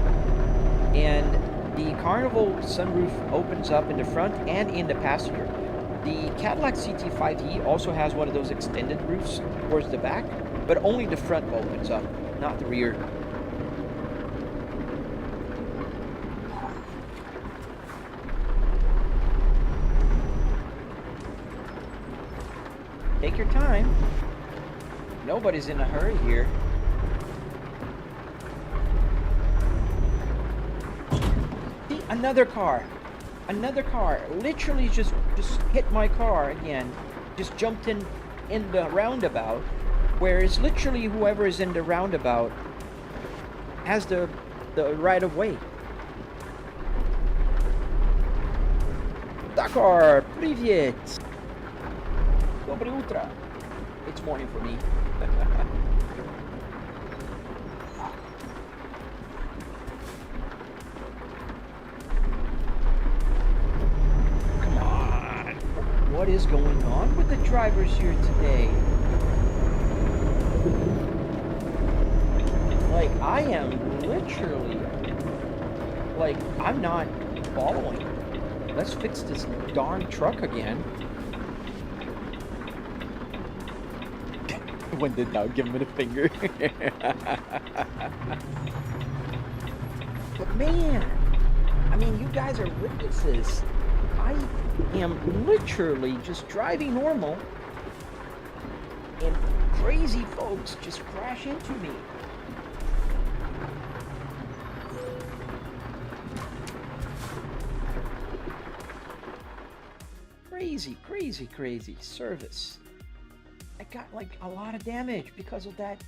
And the Carnival sunroof opens up in the front and in the passenger. The Cadillac CT5e also has one of those extended roofs towards the back, but only the front opens up, not the rear. Take your time. Nobody's in a hurry here. See, another car. Another car. Literally just hit my car again. Just jumped in the roundabout. Whereas literally whoever is in the roundabout has the right of way. Dakar, привет. Доброе утро. It's morning for me. Come on. What is going on with the drivers here today? Like, I am literally, like, I'm not following. Let's fix this darn truck again. When did now give him a finger? But man, I mean, you guys are witnesses. I am literally just driving normal, and crazy folks just crash into me. Crazy service. I got like a lot of damage because of that.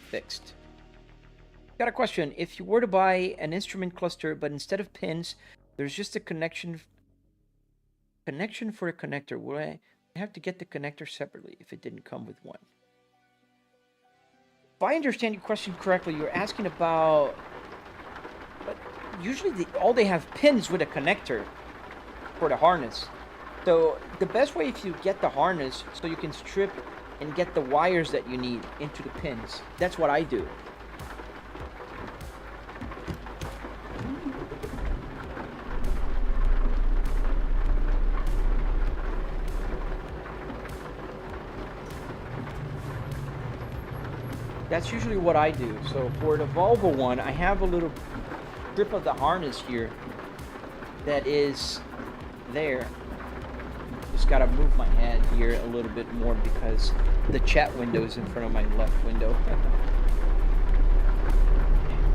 Fixed. Got a question. If you were to buy an instrument cluster, but instead of pins, there's just a connection for a connector, would I have to get the connector separately if it didn't come with one? If I understand your question correctly, you're asking about... But usually all they have pins with a connector for the harness. So the best way if you get the harness so you can strip and get the wires that you need into the pins. That's what I do. That's usually what I do. So for the Volvo one, I have a little strip of the harness here that is there. Just gotta move my head here a little bit more because the chat window is in front of my left window.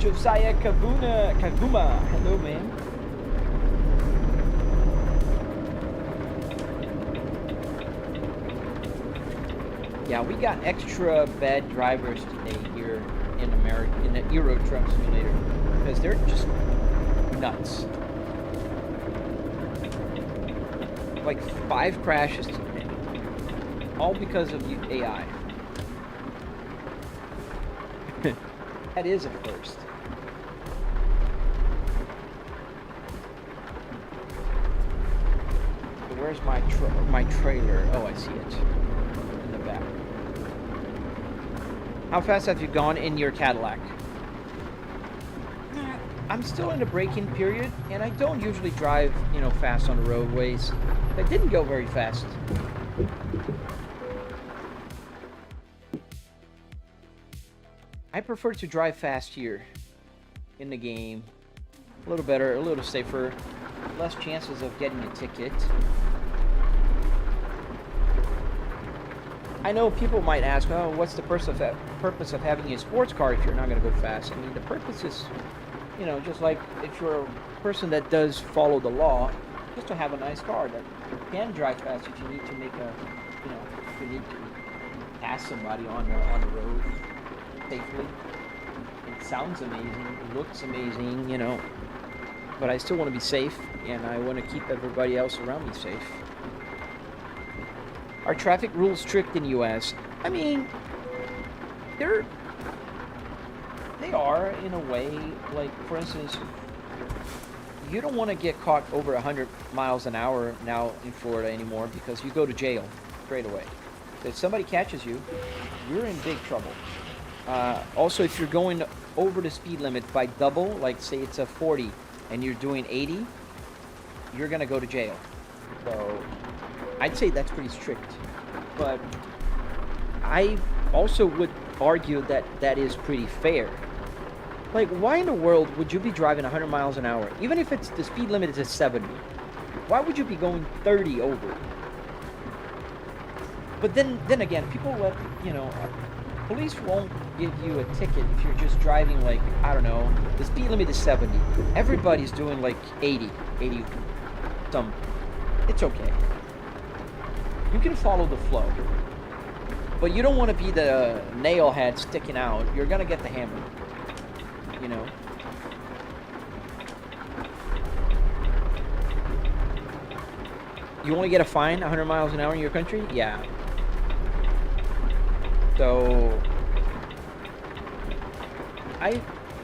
Josiah Kaguma, hello man. Yeah, we got extra bad drivers today here in America, in the Euro Truck Simulator, because they're just nuts. Like 5 crashes today, all because of AI. That is a first. So where's my trailer? Oh, I see it in the back. How fast have you gone in your Cadillac? I'm still in a braking period, and I don't usually drive, you know, fast on the roadways. I didn't go very fast. I prefer to drive fast here in the game. A little better, a little safer, less chances of getting a ticket. I know people might ask, oh, what's the purpose of having a sports car if you're not going to go fast? I mean, the purpose is, you know, just like if you're a person that does follow the law, just to have a nice car that can drive fast if you need to make a, you know, if you need to pass somebody on the road safely. It sounds amazing, it looks amazing, you know, but I still want to be safe, and I want to keep everybody else around me safe. Are traffic rules strict in U.S.? I mean, they are in a way. Like, for instance, you don't want to get caught over 100 miles an hour now in Florida anymore because you go to jail straight away. If somebody catches you, you're in big trouble. Also, if you're going over the speed limit by double, like say it's a 40 and you're doing 80, you're going to go to jail. So I'd say that's pretty strict. But I also would argue that that is pretty fair. Like, why in the world would you be driving 100 miles an hour? Even if it's the speed limit is at 70. Why would you be going 30 over? But then again, people let, you know, police won't give you a ticket if you're just driving like, I don't know, the speed limit is 70. Everybody's doing like 80 some. It's okay. You can follow the flow. But you don't want to be the nail head sticking out. You're going to get the hammer. You know? You only get a fine 100 miles an hour in your country? Yeah. So,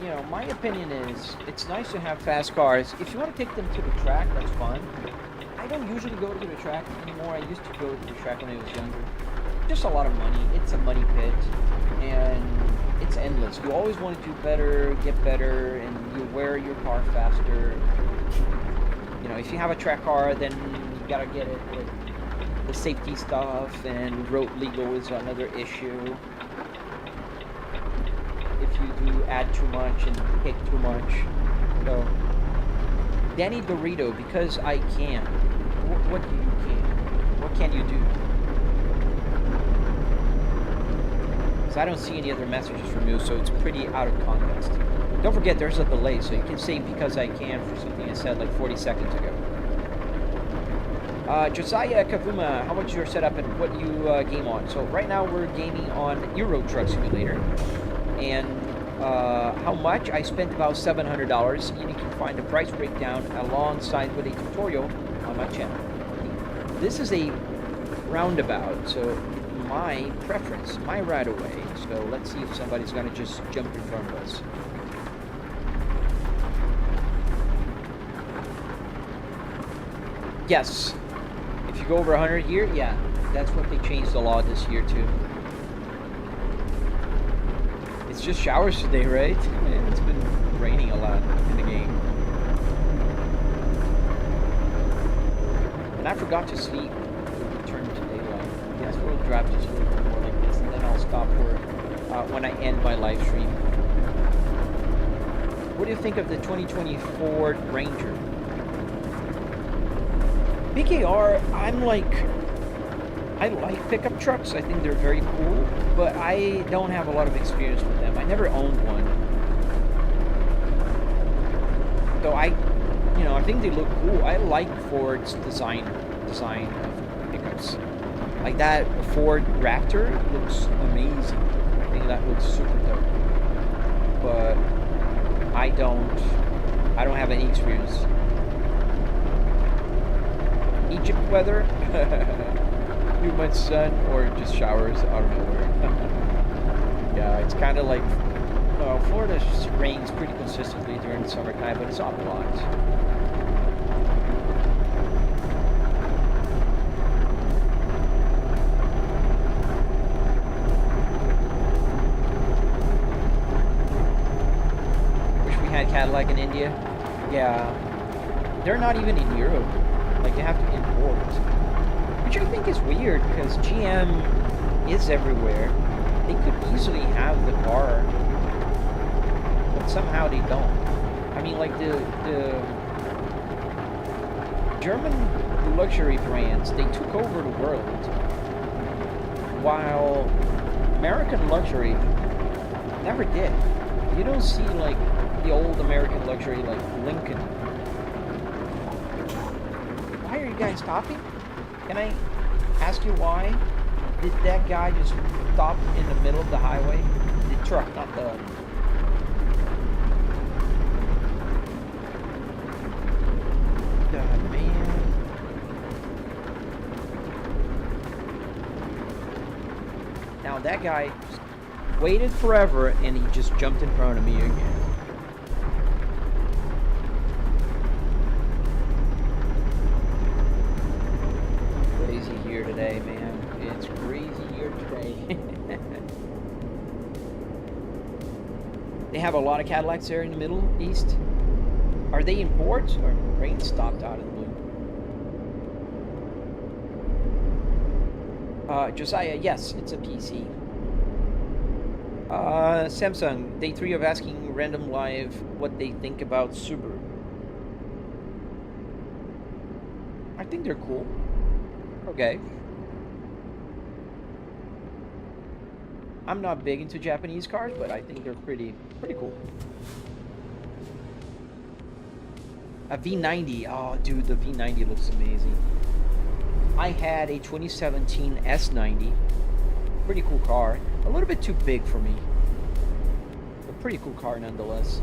you know, my opinion is it's nice to have fast cars. If you want to take them to the track, that's fun. I don't usually go to the track anymore. I used to go to the track when I was younger. Just a lot of money. It's a money pit, and it's endless. You always want to do better, get better, and you wear your car faster. You know, if you have a track car, then you gotta get it with the safety stuff, and road legal is another issue. If you do add too much and pick too much. So, Danny Dorito, because I can. What do you can? What can you do? Because I don't see any other messages from you, so it's pretty out of context. Don't forget, there's a delay, so you can say because I can for something I said like 40 seconds ago. Josiah Kavuma, how much is your setup and what you game on? So right now we're gaming on Euro Truck Simulator. And how much? I spent about $700, and you can find the price breakdown alongside with a tutorial on my channel. This is a roundabout, so my preference, my right of way. So let's see if somebody's gonna just jump in front of us. Yes, if you go over 100 here, yeah, that's what they changed the law this year too. It's just showers today, right? It's been raining a lot in the game. And I forgot to sleep to return to daylight. Yes, we'll drive just a little bit more like this, and then I'll stop for when I end my live stream. What do you think of the 2020 Ford Ranger? BKR, I like pickup trucks. I think they're very cool, but I don't have a lot of experience with them. I never owned one. So I think they look cool. I like Ford's design of pickups. Like that Ford Raptor looks amazing. I think that looks super dope. But I don't have any experience. Egypt weather, too much sun, or just showers out of nowhere. Yeah, it's kind of like, Florida rains pretty consistently during the summertime, but it's not a lot. Wish we had Cadillac in India. Yeah, they're not even in Europe. Like, you have to import, which I think is weird because GM is everywhere. They could easily have the car, but somehow they don't. I mean, like the German luxury brands, they took over the world, while American luxury never did. You don't see like the old American luxury like Lincoln. Why are you guys stopping? Can I ask you why? Did that guy just stop in the middle of the highway? The truck, not the... God, man. Now that guy waited forever and he just jumped in front of me again. Today, man. It's crazy here today. They have a lot of Cadillacs there in the Middle East. Are they imports or rain stopped out of the blue? Josiah, yes, it's a PC. Samsung, day 3 of asking Random Live what they think about Subaru. I think they're cool. Okay. I'm not big into Japanese cars, but I think they're pretty cool. A V90. Oh, dude, the V90 looks amazing. I had a 2017 S90. Pretty cool car. A little bit too big for me. A pretty cool car nonetheless.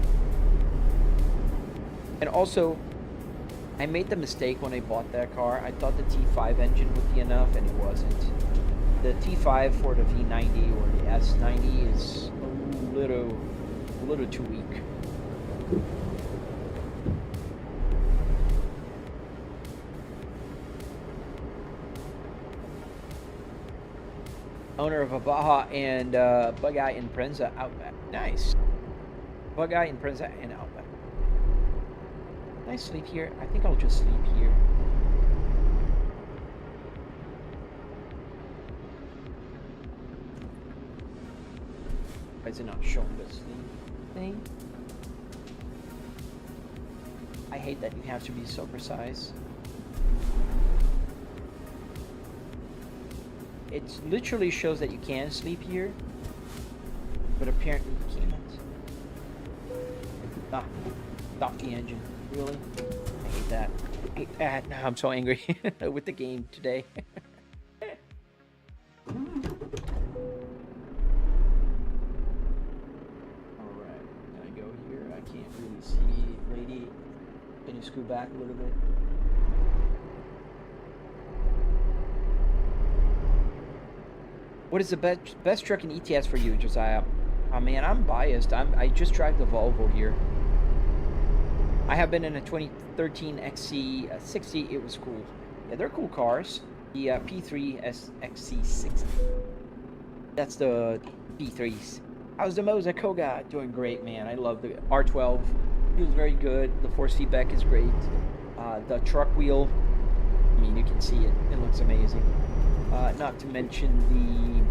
And also, I made the mistake when I bought that car. I thought the T5 engine would be enough, and it wasn't. The T5 for the V90 or the S90 is a little too weak. Owner of a Baja and Bug-Eye Impreza Outback. Nice. Bug-Eye Impreza and Outback. Can I sleep here? I think I'll just sleep here. Why is it not showing this thing? I hate that you have to be so precise. It literally shows that you can sleep here, but apparently you can't. Ah, stop the engine. Really? I hate that. I hate that. I'm so angry with the game today. Alright, can I go here? I can't really see. Lady, can you scoot back a little bit? What is the best truck in ETS for you, Josiah? Oh man, I'm biased. I just drive the Volvo here. I have been in a 2013 XC60. It was cool. Yeah, they're cool cars. The P3 XC60. That's the P3s. How's the Moza Koga? Doing great, man. I love the R12. Feels very good. The force feedback is great. The truck wheel, I mean, you can see it. It looks amazing. Not to mention the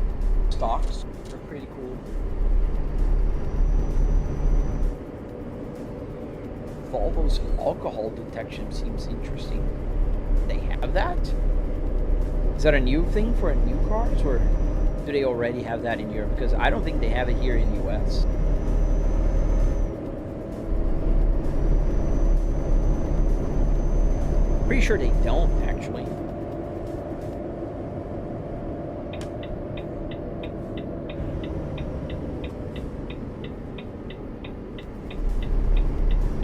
Stalks. They're pretty cool. Volvo's alcohol detection seems interesting. They have that? Is that a new thing for new cars, or do they already have that in Europe? Because I don't think they have it here in the US. Pretty sure they don't, actually.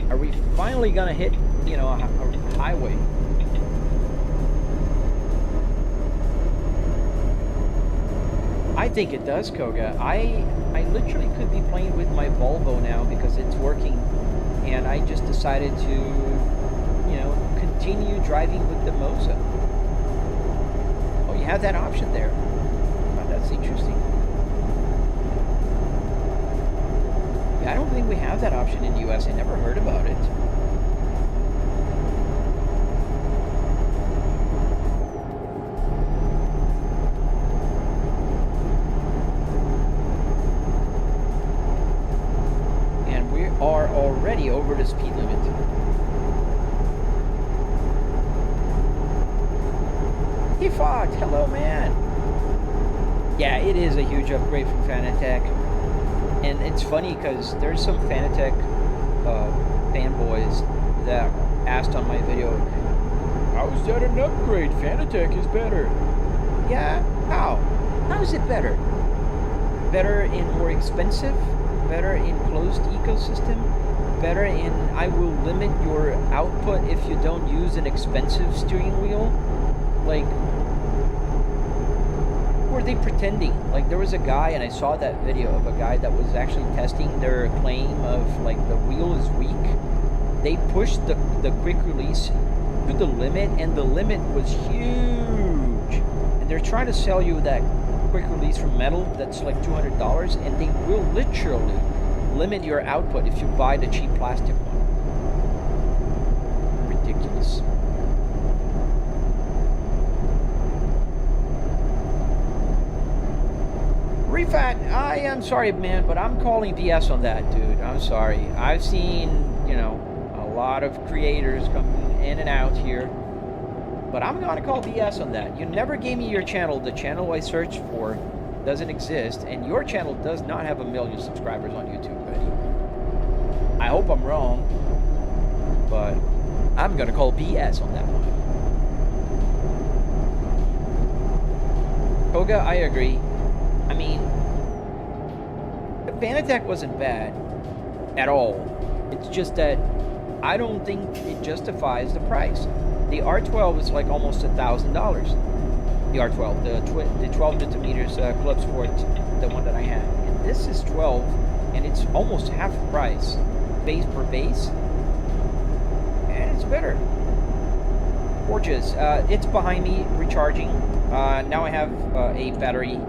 Are we finally gonna hit, you know, a highway? I think it does, Koga. I literally could be playing with my Volvo now because it's working, and I just decided to, you know, continue driving with the Moza. Oh, you have that option there. Oh, that's interesting. I don't think we have that option in the US. I never heard about it. And we are already over the speed limit. Hey Fox, hello man. Yeah, it is a huge upgrade from Fanatec. And it's funny because there's some Fanatec fanboys that asked on my video, how is that an upgrade? Fanatec is better. Yeah, how? How is it better? Better in more expensive? Better in closed ecosystem? Better in I will limit your output if you don't use an expensive steering wheel? Like, were they pretending? Like, there was a guy, and I saw that video of a guy that was actually testing their claim of, like, the wheel is weak. They pushed the quick release to the limit, and the limit was huge. And they're trying to sell you that quick release from metal that's like $200, and they will literally limit your output if you buy the cheap plastic one. Ridiculous. Refat, I am sorry, man, but I'm calling BS on that, dude. I'm sorry. I've seen, you know, a lot of creators coming in and out here, but I'm gonna call BS on that. You never gave me your channel. The channel I searched for doesn't exist, and your channel does not have 1 million subscribers on YouTube, buddy. I hope I'm wrong, but I'm gonna call BS on that one. Koga, I agree. I mean, the Fanatec wasn't bad at all. It's just that I don't think it justifies the price. The R12 is like almost $1,000. The R12, the 12 Newton meters Club Sport, the one that I had. And this is 12, and it's almost half the price, base per base, and it's better. Gorgeous. It's behind me, recharging. Now I have a battery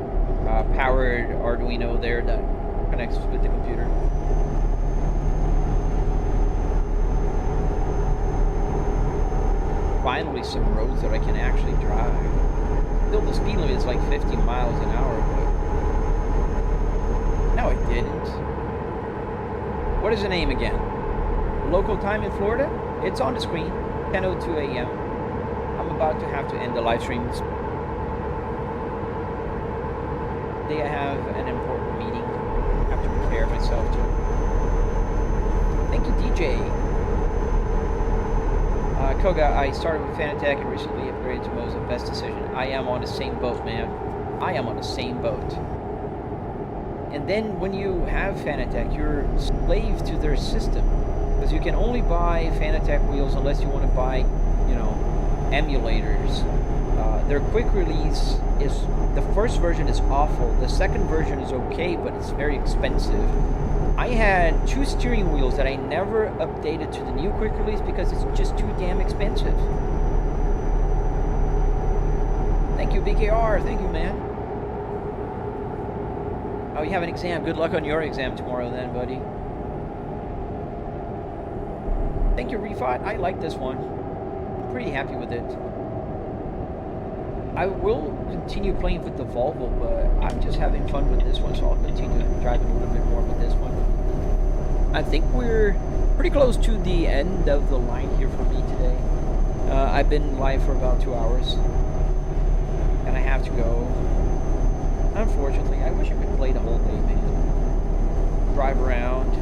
powered Arduino there that connects with the computer. Finally some roads that I can actually drive. Still the speed limit is like 50 miles an hour, but No, it didn't. What is the name again? Local time in Florida? It's on the screen. 10:02 a.m. I'm about to have to end the live stream. Today I have an important meeting. I have to prepare myself to. Thank you, DJ. Koga, I started with Fanatec and recently upgraded to Moza. Best decision. I am on the same boat, man. I am on the same boat. And then when you have Fanatec, you're slave to their system. Because you can only buy Fanatec wheels unless you want to buy, you know, emulators. Their quick release is, the first version is awful. The second version is okay, but it's very expensive. I had 2 steering wheels that I never updated to the new quick release because it's just too damn expensive. Thank you, BKR. Thank you, man. Oh, you have an exam. Good luck on your exam tomorrow then, buddy. Thank you, Refot. I like this one. I'm pretty happy with it. I will continue playing with the Volvo, but I'm just having fun with this one, so I'll continue driving a little bit more with this one. I think we're pretty close to the end of the line here for me today. I've been live for about 2 hours, and I have to go. Unfortunately, I wish I could play the whole day, man. Drive around.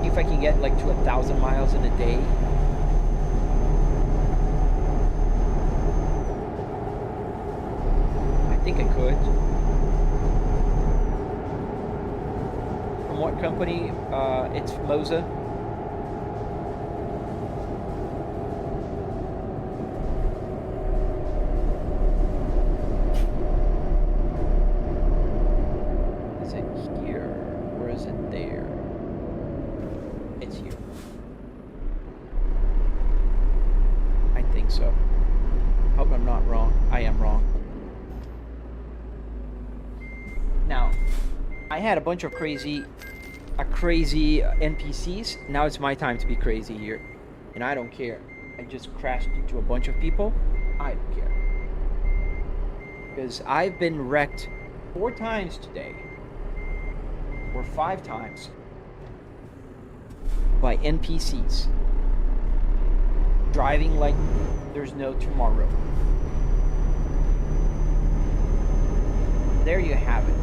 See if I can get like to 1,000 miles in a day. I think I could. From what company? It's Moza. Is it here or is it there? It's here. I think so. Hope I'm not wrong. I am wrong. Now, I had a bunch of crazy NPCs. Now it's my time to be crazy here. And I don't care. I just crashed into a bunch of people. I don't care. Because I've been wrecked 4 times today. Or 5 times. By NPCs. Driving like there's no tomorrow. There you have it.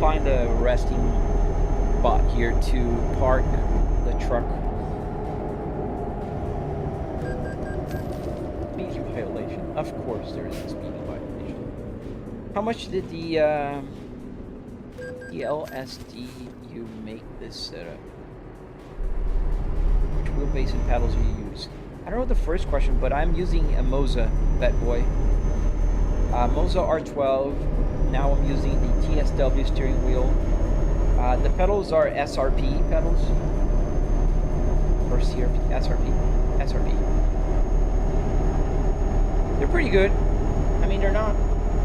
Find a resting spot here to park the truck. Speed violation. Of course there is a speed violation. How much did the LSD you make this setup? Which wheelbase and paddles do you use? I don't know the first question, but I'm using a Moza, that boy. Moza R12. Now I'm using the TSW steering wheel. The pedals are SRP pedals. Or CRP, SRP. They're pretty good. I mean, they're not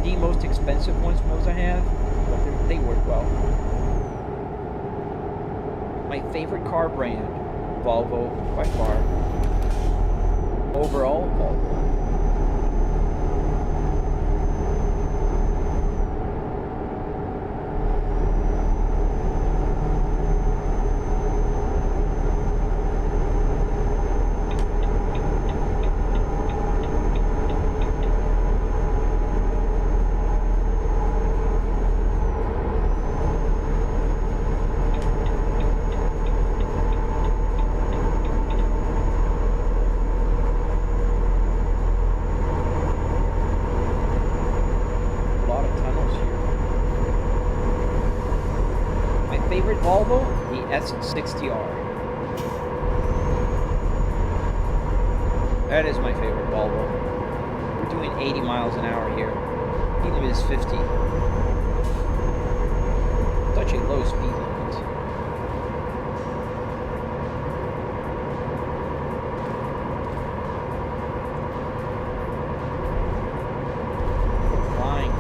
the most expensive ones Moza have, but they work well. My favorite car brand, Volvo, by far. Overall, Volvo. Volvo, the S60R. That is my favorite Volvo. We're doing 80 miles an hour here. Speed limit is 50. Such a low speed limit. We're flying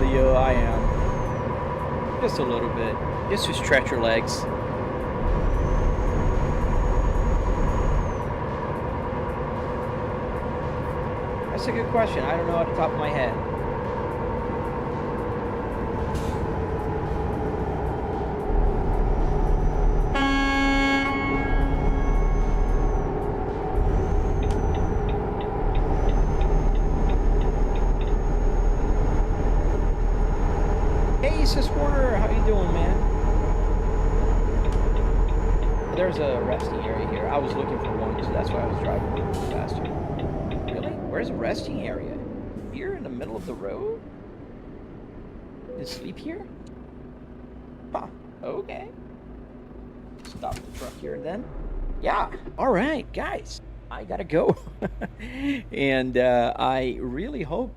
Leo, I am. Just a little bit. Just to stretch your legs. That's a good question. I don't know at the top of my head. How you doing, man? There's a resting area here. I was looking for one, so that's why I was driving a little bit faster. Really? Where's a resting area? Here in the middle of the road? You sleep here? Huh. Okay. Stop the truck here then. Yeah. All right, guys. I gotta go. And I really hope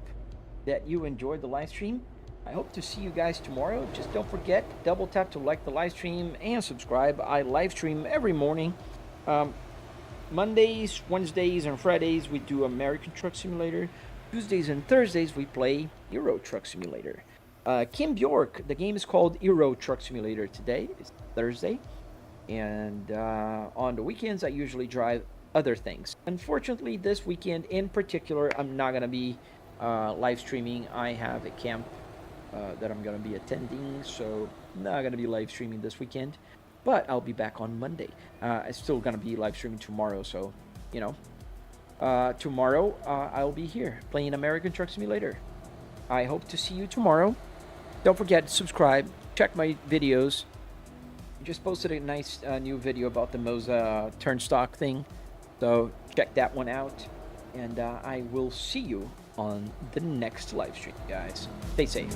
that you enjoyed the live stream. I hope to see you guys tomorrow. Just don't forget, double tap to like the live stream and subscribe. I live stream every morning. Mondays, Wednesdays, and Fridays we do American Truck Simulator. Tuesdays and Thursdays we play Euro Truck Simulator. Kim Bjork, the game is called Euro Truck Simulator today. It's Thursday. And on the weekends I usually drive other things. Unfortunately, this weekend in particular, I'm not going to be live streaming. I have a camp that I'm going to be attending, so I'm not going to be live streaming this weekend, but I'll be back on Monday. I'm still going to be live streaming tomorrow, so, you know, tomorrow I'll be here playing American Truck Simulator. I hope to see you tomorrow. Don't forget to subscribe, check my videos. I just posted a nice new video about the Moza turnstock thing, so check that one out, and I will see you on the next live stream, guys. Stay safe.